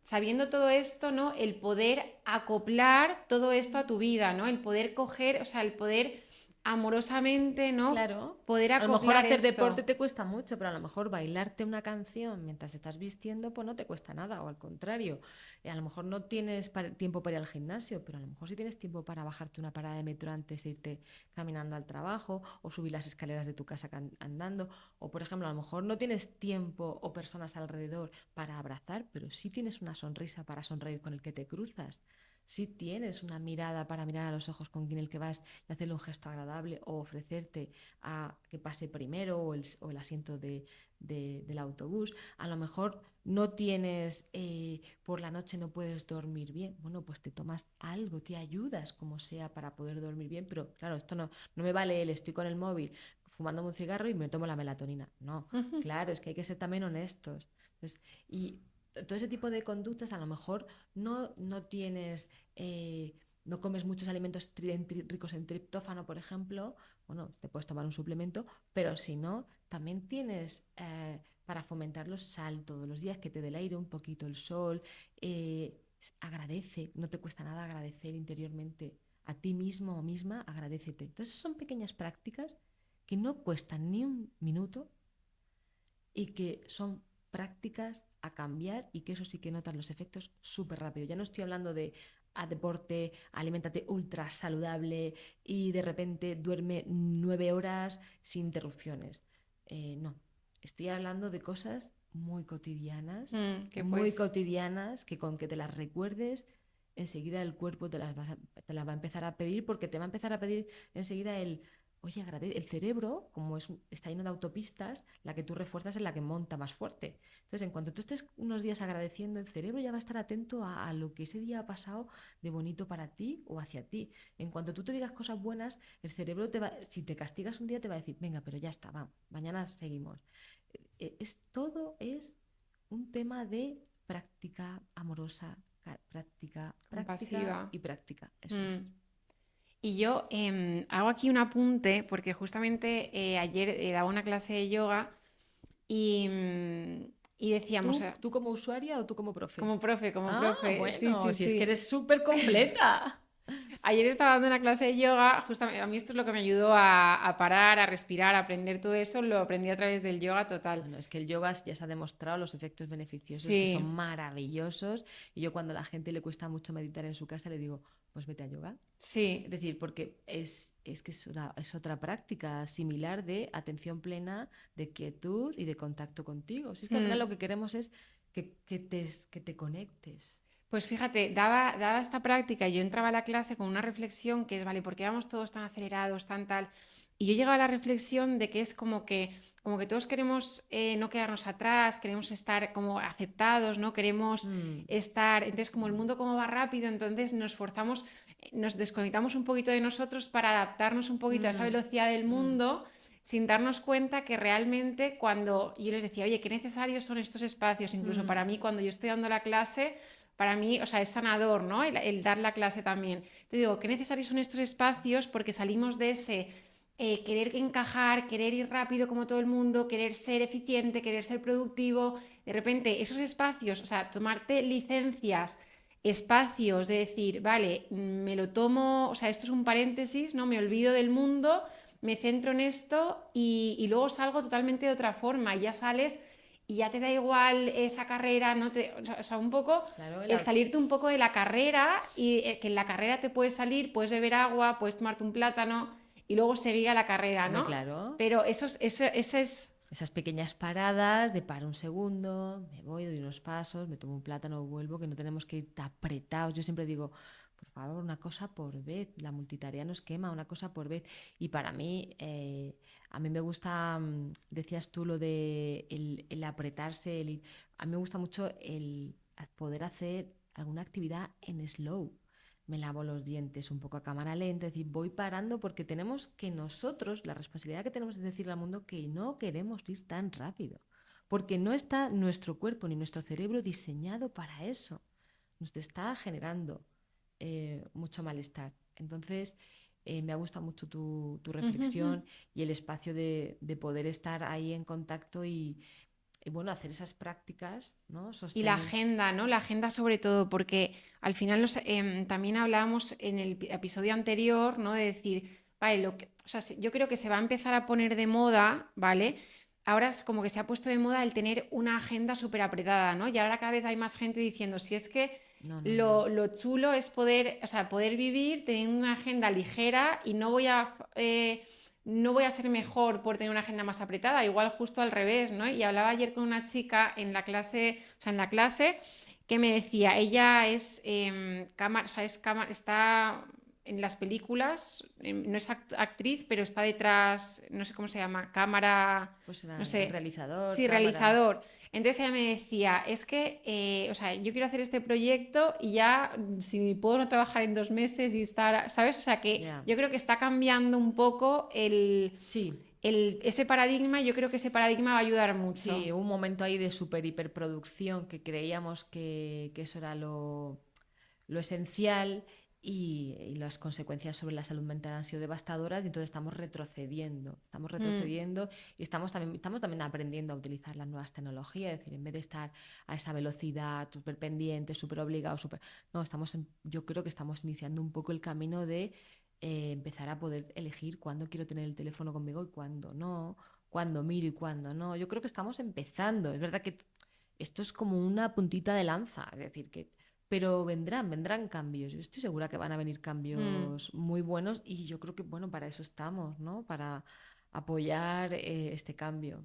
sabiendo todo esto, ¿no? El poder acoplar todo esto a tu vida, ¿no? El poder coger, o sea, el poder amorosamente, ¿no? Claro. Poder A lo mejor acoplar hacer esto. deporte te cuesta mucho, pero a lo mejor bailarte una canción mientras estás vistiendo, pues no te cuesta nada, o al contrario. A lo mejor no tienes tiempo para ir al gimnasio, pero a lo mejor sí tienes tiempo para bajarte una parada de metro antes de irte caminando al trabajo, o subir las escaleras de tu casa andando, o por ejemplo, a lo mejor no tienes tiempo o personas alrededor para abrazar, pero sí tienes una sonrisa para sonreír con el que te cruzas. Si tienes una mirada para mirar a los ojos con quien el que vas y hacerle un gesto agradable o ofrecerte a que pase primero o el asiento del autobús. A lo mejor no tienes, por la noche no puedes dormir bien. Bueno, pues te tomas algo, te ayudas como sea para poder dormir bien, pero claro, esto no me vale estoy con el móvil fumándome un cigarro y me tomo la melatonina. No, claro, es que hay que ser también honestos. Entonces, y todo ese tipo de conductas a lo mejor no tienes, no comes muchos alimentos ricos en triptófano, por ejemplo, bueno, te puedes tomar un suplemento, pero si no, también tienes para fomentarlos sal todos los días, que te dé el aire un poquito, el sol, agradece, no te cuesta nada agradecer interiormente a ti mismo o misma, agradécete. Entonces son pequeñas prácticas que no cuestan ni un minuto y que son prácticas a cambiar y que eso sí que notan los efectos súper rápido. Ya no estoy hablando de a deporte, aliméntate ultra saludable y de repente duerme 9 horas sin interrupciones. No, estoy hablando de cosas muy cotidianas, que con que te las recuerdes, enseguida el cuerpo te las va a empezar a pedir porque te va a empezar a pedir enseguida oye, el cerebro, como está lleno de autopistas, la que tú refuerzas es la que monta más fuerte. Entonces, en cuanto tú estés unos días agradeciendo, el cerebro ya va a estar atento a lo que ese día ha pasado de bonito para ti o hacia ti. En cuanto tú te digas cosas buenas, el cerebro si te castigas un día, te va a decir, venga, pero ya está, va, mañana seguimos. Todo es un tema de práctica amorosa, práctica Compasiva. y práctica. Eso es. Y yo hago aquí un apunte porque justamente ayer daba una clase de yoga y decíamos, ¿Tú como usuaria o tú como profe? como profe, sí, Bueno, sí, si es que sí. eres súper completa. Ayer estaba dando una clase de yoga, justamente a mí esto es lo que me ayudó a parar, a respirar, a aprender todo eso, lo aprendí a través del yoga total. Bueno, es que el yoga ya se ha demostrado los efectos beneficiosos que son Sí, maravillosos. Y yo cuando a la gente le cuesta mucho meditar en su casa, le digo, pues vete a yoga. Es sí. decir, porque es que es otra práctica similar de atención plena, de quietud y de contacto contigo. Si es que al final lo que queremos es que te conectes. Pues fíjate, daba esta práctica y yo entraba a la clase con una reflexión que es, vale, ¿por qué vamos todos tan acelerados, tan tal? Y yo llegaba a la reflexión de que es como que todos queremos no quedarnos atrás, queremos estar como aceptados, ¿no? Queremos estar, entonces como el mundo como va rápido, entonces nos forzamos, nos desconectamos un poquito de nosotros para adaptarnos un poquito a esa velocidad del mundo sin darnos cuenta que realmente cuando yo les decía, oye, qué necesarios son estos espacios, incluso para mí cuando yo estoy dando la clase, para mí, o sea, es sanador, ¿no? El dar la clase también. Te digo, qué necesarios son estos espacios porque salimos de ese querer encajar, querer ir rápido como todo el mundo, querer ser eficiente, querer ser productivo. De repente, esos espacios, o sea, tomarte licencias, espacios de decir, vale, me lo tomo, o sea, esto es un paréntesis, ¿no? Me olvido del mundo, me centro en esto y luego salgo totalmente de otra forma. Ya sales y ya te da igual esa carrera, no te, o sea, un poco Claro, el salirte un poco de la carrera y que en la carrera te puedes salir, puedes beber agua, puedes tomarte un plátano y luego seguir a la carrera, hombre, ¿no? claro. Pero eso es... Esas pequeñas paradas de paro un segundo, me voy, doy unos pasos, me tomo un plátano, vuelvo, que no tenemos que ir apretados. Yo siempre digo, por favor, una cosa por vez. La multitarea nos quema, una cosa por vez. Y para mí, a mí me gusta, decías tú lo de el apretarse, a mí me gusta mucho el poder hacer alguna actividad en slow. Me lavo los dientes un poco a cámara lenta, es decir, voy parando porque tenemos que nosotros, la responsabilidad que tenemos es decirle al mundo que no queremos ir tan rápido, porque no está nuestro cuerpo ni nuestro cerebro diseñado para eso, nos está generando mucho malestar. Entonces, me ha gustado mucho tu reflexión y el espacio de poder estar ahí en contacto y bueno, hacer esas prácticas, ¿no? Y la Sostener. agenda, ¿no? La agenda sobre todo, porque al final también hablábamos en el episodio anterior, ¿no? De decir, vale, o sea, yo creo que se va a empezar a poner de moda, ¿vale? Ahora es como que se ha puesto de moda el tener una agenda súper apretada, ¿no? Y ahora cada vez hay más gente diciendo, si es que No, no, no. lo chulo es poder, o sea, poder vivir teniendo una agenda ligera y no voy a ser mejor por tener una agenda más apretada, igual justo al revés, ¿no? Y hablaba ayer con una chica en la clase, o sea, en la clase, que me decía, ella es cámara, o sea, está en las películas, no es actriz, pero está detrás, no sé cómo se llama, cámara, Pues no era sé, realizador, sí, cámara. realizador. Entonces ella me decía, es que, o sea, yo quiero hacer este proyecto y ya, si puedo no trabajar en 2 meses y estar, ¿sabes? O sea, que Ya. yo creo que está cambiando un poco Sí, ese paradigma, yo creo que ese paradigma va a ayudar mucho. sí, hubo un momento ahí de super hiperproducción que creíamos que eso era lo esencial y las consecuencias sobre la salud mental han sido devastadoras y entonces estamos Mm. retrocediendo y estamos también aprendiendo a utilizar las nuevas tecnologías, es decir, en vez de estar a esa velocidad, súper pendiente, súper obligado, súper... No, yo creo que estamos iniciando un poco el camino de empezar a poder elegir cuándo quiero tener el teléfono conmigo y cuándo no, cuándo miro y cuándo no. Yo creo que estamos empezando. Es verdad que esto es como una puntita de lanza, es decir, que pero vendrán cambios. Yo estoy segura que van a venir Mm. cambios muy buenos y yo creo que, bueno, para eso estamos, ¿no? Para apoyar este cambio.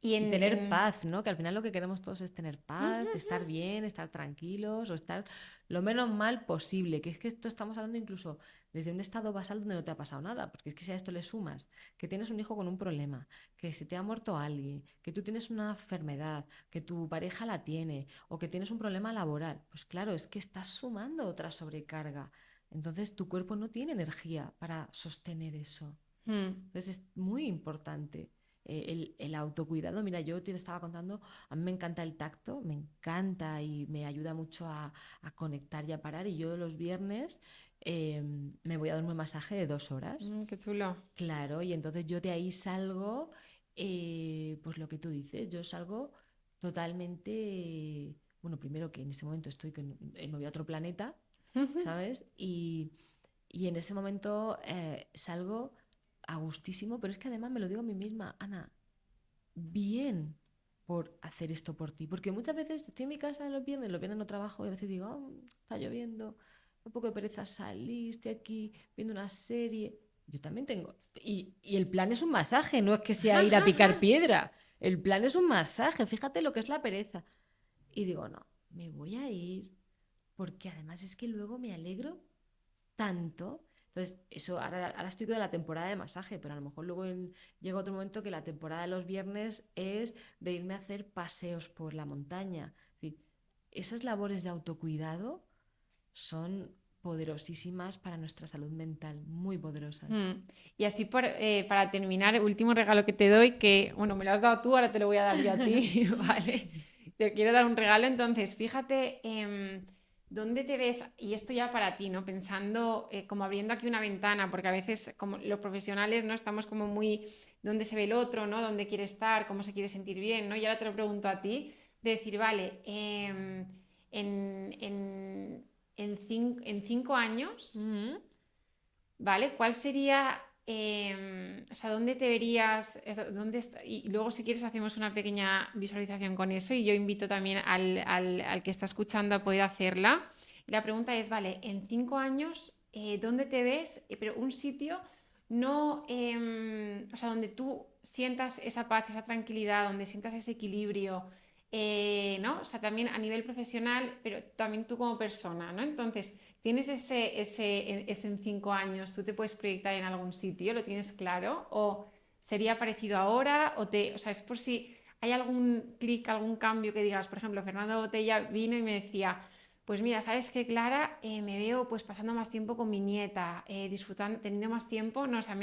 Y Y tener paz, ¿no? Que al final lo que queremos todos es tener paz, estar bien, estar tranquilos o estar lo menos mal posible. Que es que esto estamos hablando incluso desde un estado basal donde no te ha pasado nada. Porque es que si a esto le sumas que tienes un hijo con un problema, que se te ha muerto alguien, que tú tienes una enfermedad, que tu pareja la tiene o que tienes un problema laboral, pues claro, es que estás sumando otra sobrecarga. Entonces tu cuerpo no tiene energía para sostener eso. mm, Entonces es muy importante el autocuidado. Mira, yo te estaba contando, a mí me encanta el tacto, me encanta y me ayuda mucho a conectar y a parar. Y yo los viernes me voy a dar un masaje de 2 horas. qué chulo. Claro, y entonces yo de ahí salgo, pues lo que tú dices, yo salgo totalmente, bueno, primero que en ese momento me voy a otro planeta, ¿sabes? Y en ese momento salgo a gustísimo, pero es que además me lo digo a mí misma, Ana, bien por hacer esto por ti, porque muchas veces estoy en mi casa los viernes no trabajo y a veces digo, "Oh, está lloviendo, un poco de pereza salir, estoy aquí viendo una serie. Yo también tengo. Y el plan es un masaje, no es que sea ir a picar piedra. El plan es un masaje, fíjate lo que es la pereza. Y digo, no, me voy a ir, porque además es que luego me alegro tanto. Entonces, eso, ahora estoy con la temporada de masaje, pero a lo mejor luego llega otro momento que la temporada de los viernes es de irme a hacer paseos por la montaña. Es decir, esas labores de autocuidado son poderosísimas para nuestra salud mental, muy poderosas. Y así para terminar, el último regalo que te doy, que bueno, me lo has dado tú, ahora te lo voy a dar yo a ti, ¿vale? Te quiero dar un regalo, entonces fíjate dónde te ves, y esto ya para ti, ¿no? Pensando como abriendo aquí una ventana, porque a veces como los profesionales, ¿no? Estamos como muy dónde se ve el otro, ¿no? Dónde quiere estar, cómo se quiere sentir bien, ¿no? Y ahora te lo pregunto a ti, de decir, vale, en, en, en 5 años, ¿vale? ¿Cuál sería, o sea, dónde te verías, y luego si quieres hacemos una pequeña visualización con eso y yo invito también al que está escuchando a poder hacerla. Y la pregunta es, vale, en 5 años, ¿dónde te ves? Pero un sitio, no, o sea, donde tú sientas esa paz, esa tranquilidad, donde sientas ese equilibrio, ¿no? O sea, también a nivel profesional, pero también tú como persona, ¿no? Entonces, ¿tienes ese en 5 años? ¿Tú te puedes proyectar en algún sitio? ¿Lo tienes claro? ¿O sería parecido ahora? O sea, es por si hay algún clic, algún cambio que digas. Por ejemplo, Fernando Botella vino y me decía, pues mira, ¿sabes qué, Clara? Me veo pues pasando más tiempo con mi nieta, disfrutando, teniendo más tiempo, no, o sea,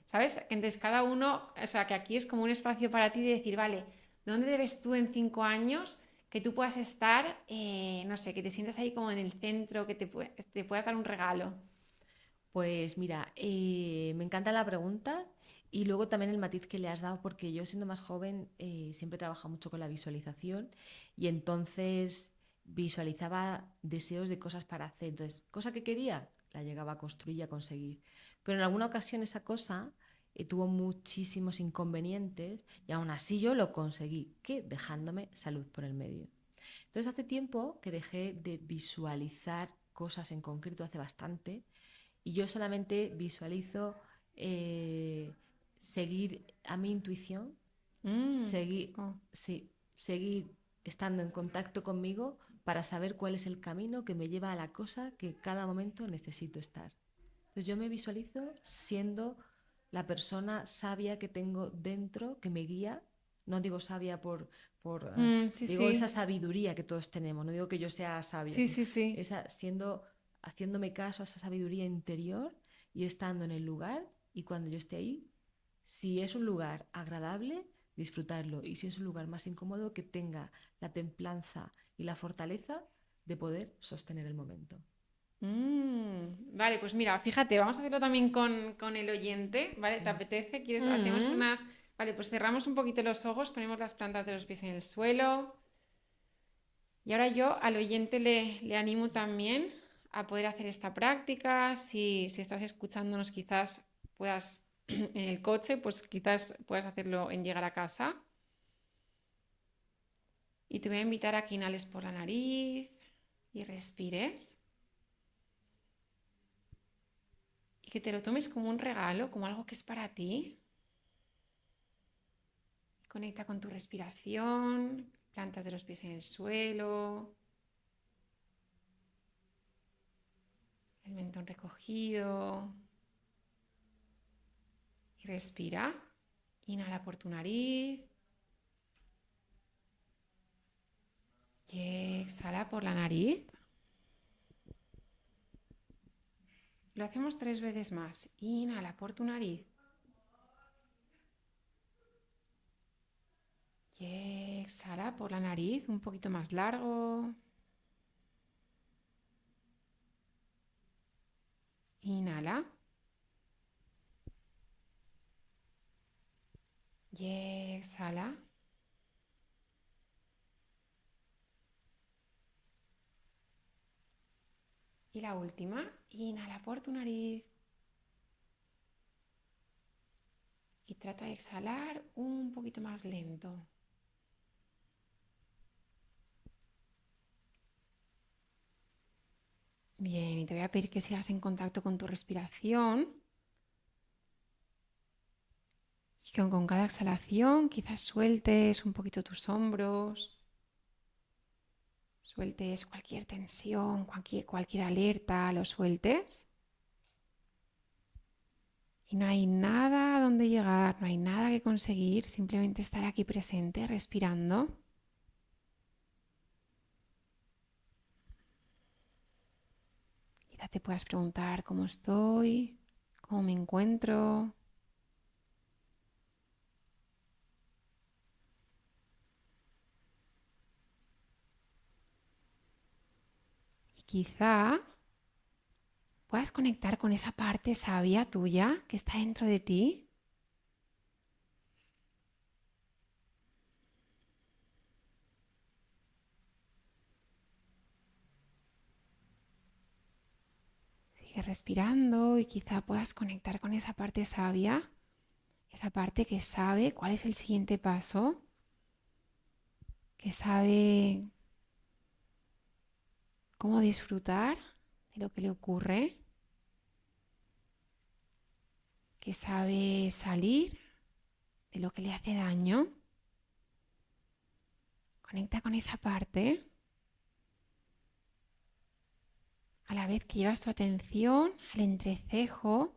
¿sabes? Entonces cada uno, o sea, que aquí es como un espacio para ti de decir, vale, ¿dónde te ves tú en 5 años? Que tú puedas estar, no sé, que te sientas ahí como en el centro, que te puedas dar un regalo. Pues mira, me encanta la pregunta y luego también el matiz que le has dado, porque yo siendo más joven siempre he trabajado mucho con la visualización y entonces visualizaba deseos de cosas para hacer. Entonces, cosa que quería, la llegaba a construir y a conseguir. Pero en alguna ocasión esa cosa tuvo muchísimos inconvenientes y aún así yo lo conseguí, que dejándome salud por el medio. Entonces hace tiempo que dejé de visualizar cosas en concreto, hace bastante, y yo solamente visualizo seguir a mi intuición, seguir, Oh. sí, seguir estando en contacto conmigo para saber cuál es el camino que me lleva a la cosa que en cada momento necesito estar. Entonces yo me visualizo siendo la persona sabia que tengo dentro, que me guía. No digo sabia por Sí, digo esa sí, sabiduría que todos tenemos. No digo que yo sea sabia, sí, sino sí, sí. esa siendo haciéndome caso a esa sabiduría interior y estando en el lugar, y cuando yo esté ahí, si es un lugar agradable, disfrutarlo, y si es un lugar más incómodo, que tenga la templanza y la fortaleza de poder sostener el momento. Vale, pues mira, fíjate, vamos a hacerlo también con el oyente, ¿vale? ¿Te Mm. apetece? ¿Quieres? Hacemos Mm. unas... Vale, pues cerramos un poquito los ojos, ponemos las plantas de los pies en el suelo. Y ahora yo al oyente le animo también a poder hacer esta práctica. Si estás escuchándonos, quizás puedas en el coche, pues quizás puedas hacerlo en llegar a casa. Y te voy a invitar a que inhales por la nariz y respires. Y que te lo tomes como un regalo, como algo que es para ti. Conecta con tu respiración, plantas de los pies en el suelo, el mentón recogido. Y respira. Inhala por tu nariz. Y exhala por la nariz. Lo hacemos 3 veces más. Inhala por tu nariz. Y exhala por la nariz, un poquito más largo. Inhala. Y exhala. Y la última. Inhala por tu nariz. Y trata de exhalar un poquito más lento. Bien, y te voy a pedir que sigas en contacto con tu respiración y que con cada exhalación quizás sueltes un poquito tus hombros, sueltes cualquier tensión, cualquier alerta, lo sueltes. Y no hay nada a donde llegar, no hay nada que conseguir, simplemente estar aquí presente, respirando. Y te puedas preguntar cómo estoy, cómo me encuentro. Y quizá puedas conectar con esa parte sabia tuya que está dentro de ti. Sigue respirando y quizá puedas conectar con esa parte sabia, esa parte que sabe cuál es el siguiente paso, que sabe cómo disfrutar de lo que le ocurre, que sabe salir de lo que le hace daño. Conecta con esa parte a la vez que llevas tu atención al entrecejo,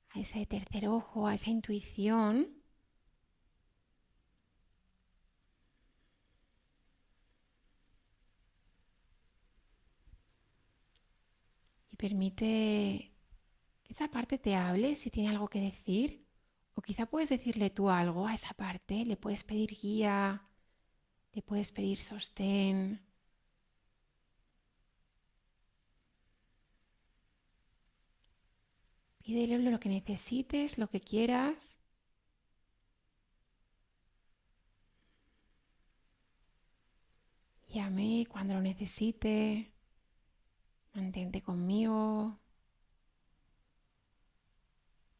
a ese tercer ojo, a esa intuición. Y permite que esa parte te hable si tiene algo que decir. O quizá puedes decirle tú algo a esa parte, le puedes pedir guía, le puedes pedir sostén. Pídele lo que necesites, lo que quieras. Llame cuando lo necesite. Mantente conmigo.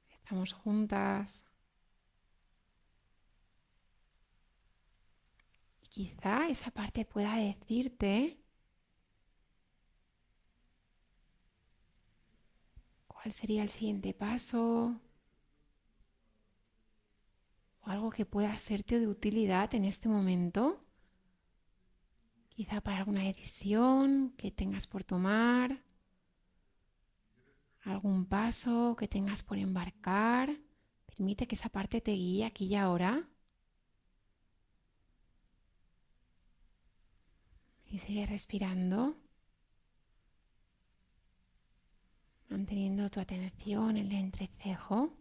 Estamos juntas. Y quizá esa parte pueda decirte cuál sería el siguiente paso o algo que pueda serte de utilidad en este momento. Quizá para alguna decisión que tengas por tomar, algún paso que tengas por embarcar. Permite que esa parte te guíe aquí y ahora. Y sigue respirando, manteniendo tu atención en el entrecejo.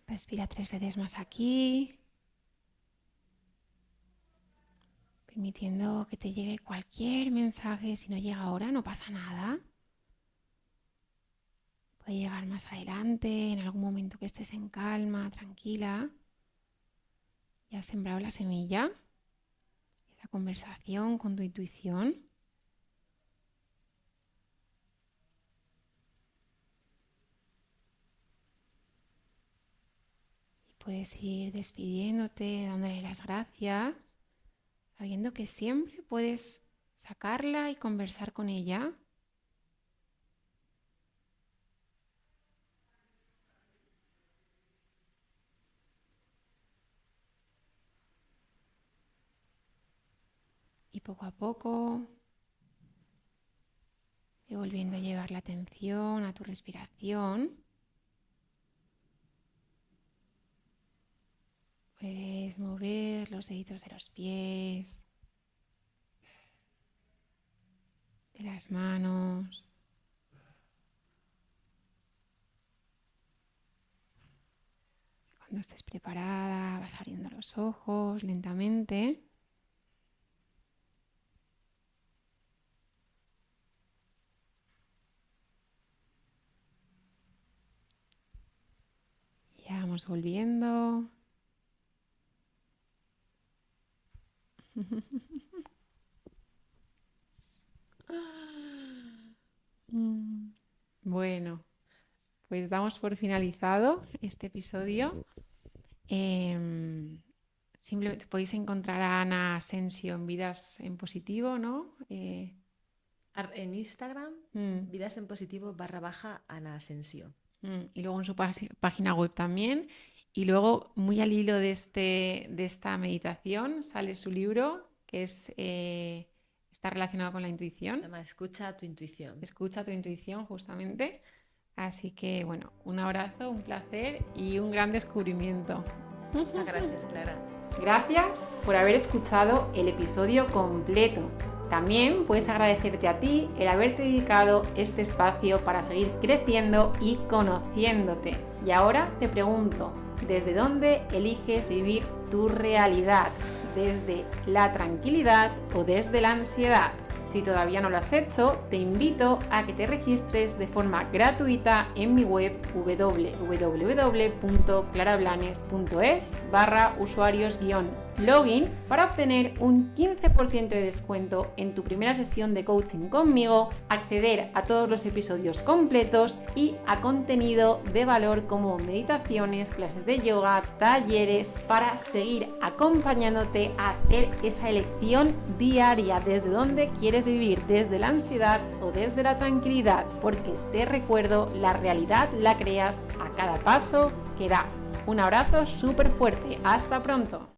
Respira 3 veces más aquí, permitiendo que te llegue cualquier mensaje. Si no llega ahora, no pasa nada. Puede llegar más adelante, en algún momento que estés en calma, tranquila. Ya has sembrado la semilla, esa conversación con tu intuición. Y puedes ir despidiéndote, dándole las gracias, sabiendo que siempre puedes sacarla y conversar con ella. Y poco a poco, volviendo a llevar la atención a tu respiración. Puedes mover los deditos de los pies, de las manos. Cuando estés preparada, vas abriendo los ojos lentamente. Y ya vamos volviendo. Bueno, pues damos por finalizado este episodio. Simplemente podéis encontrar a Ana Asensio en Vidas en Positivo, ¿no? En Instagram, Vidas en Positivo /Ana Asensio. Y luego en su página web también. Y luego, muy al hilo de esta meditación, sale su libro, que está relacionado con la intuición. Se llama Escucha tu intuición. Escucha tu intuición, justamente. Así que, bueno, un abrazo, un placer y un gran descubrimiento. Muchas gracias, Clara. Gracias por haber escuchado el episodio completo. También puedes agradecerte a ti el haberte dedicado este espacio para seguir creciendo y conociéndote. Y ahora te pregunto, ¿desde dónde eliges vivir tu realidad? ¿Desde la tranquilidad o desde la ansiedad? Si todavía no lo has hecho, te invito a que te registres de forma gratuita en mi web www.clarablanes.es/usuarios-login para obtener un 15% de descuento en tu primera sesión de coaching conmigo, acceder a todos los episodios completos y a contenido de valor como meditaciones, clases de yoga, talleres, para seguir acompañándote a hacer esa elección diaria desde donde quieres vivir, desde la ansiedad o desde la tranquilidad, porque te recuerdo, la realidad la creas a cada paso que das. Un abrazo súper fuerte, hasta pronto.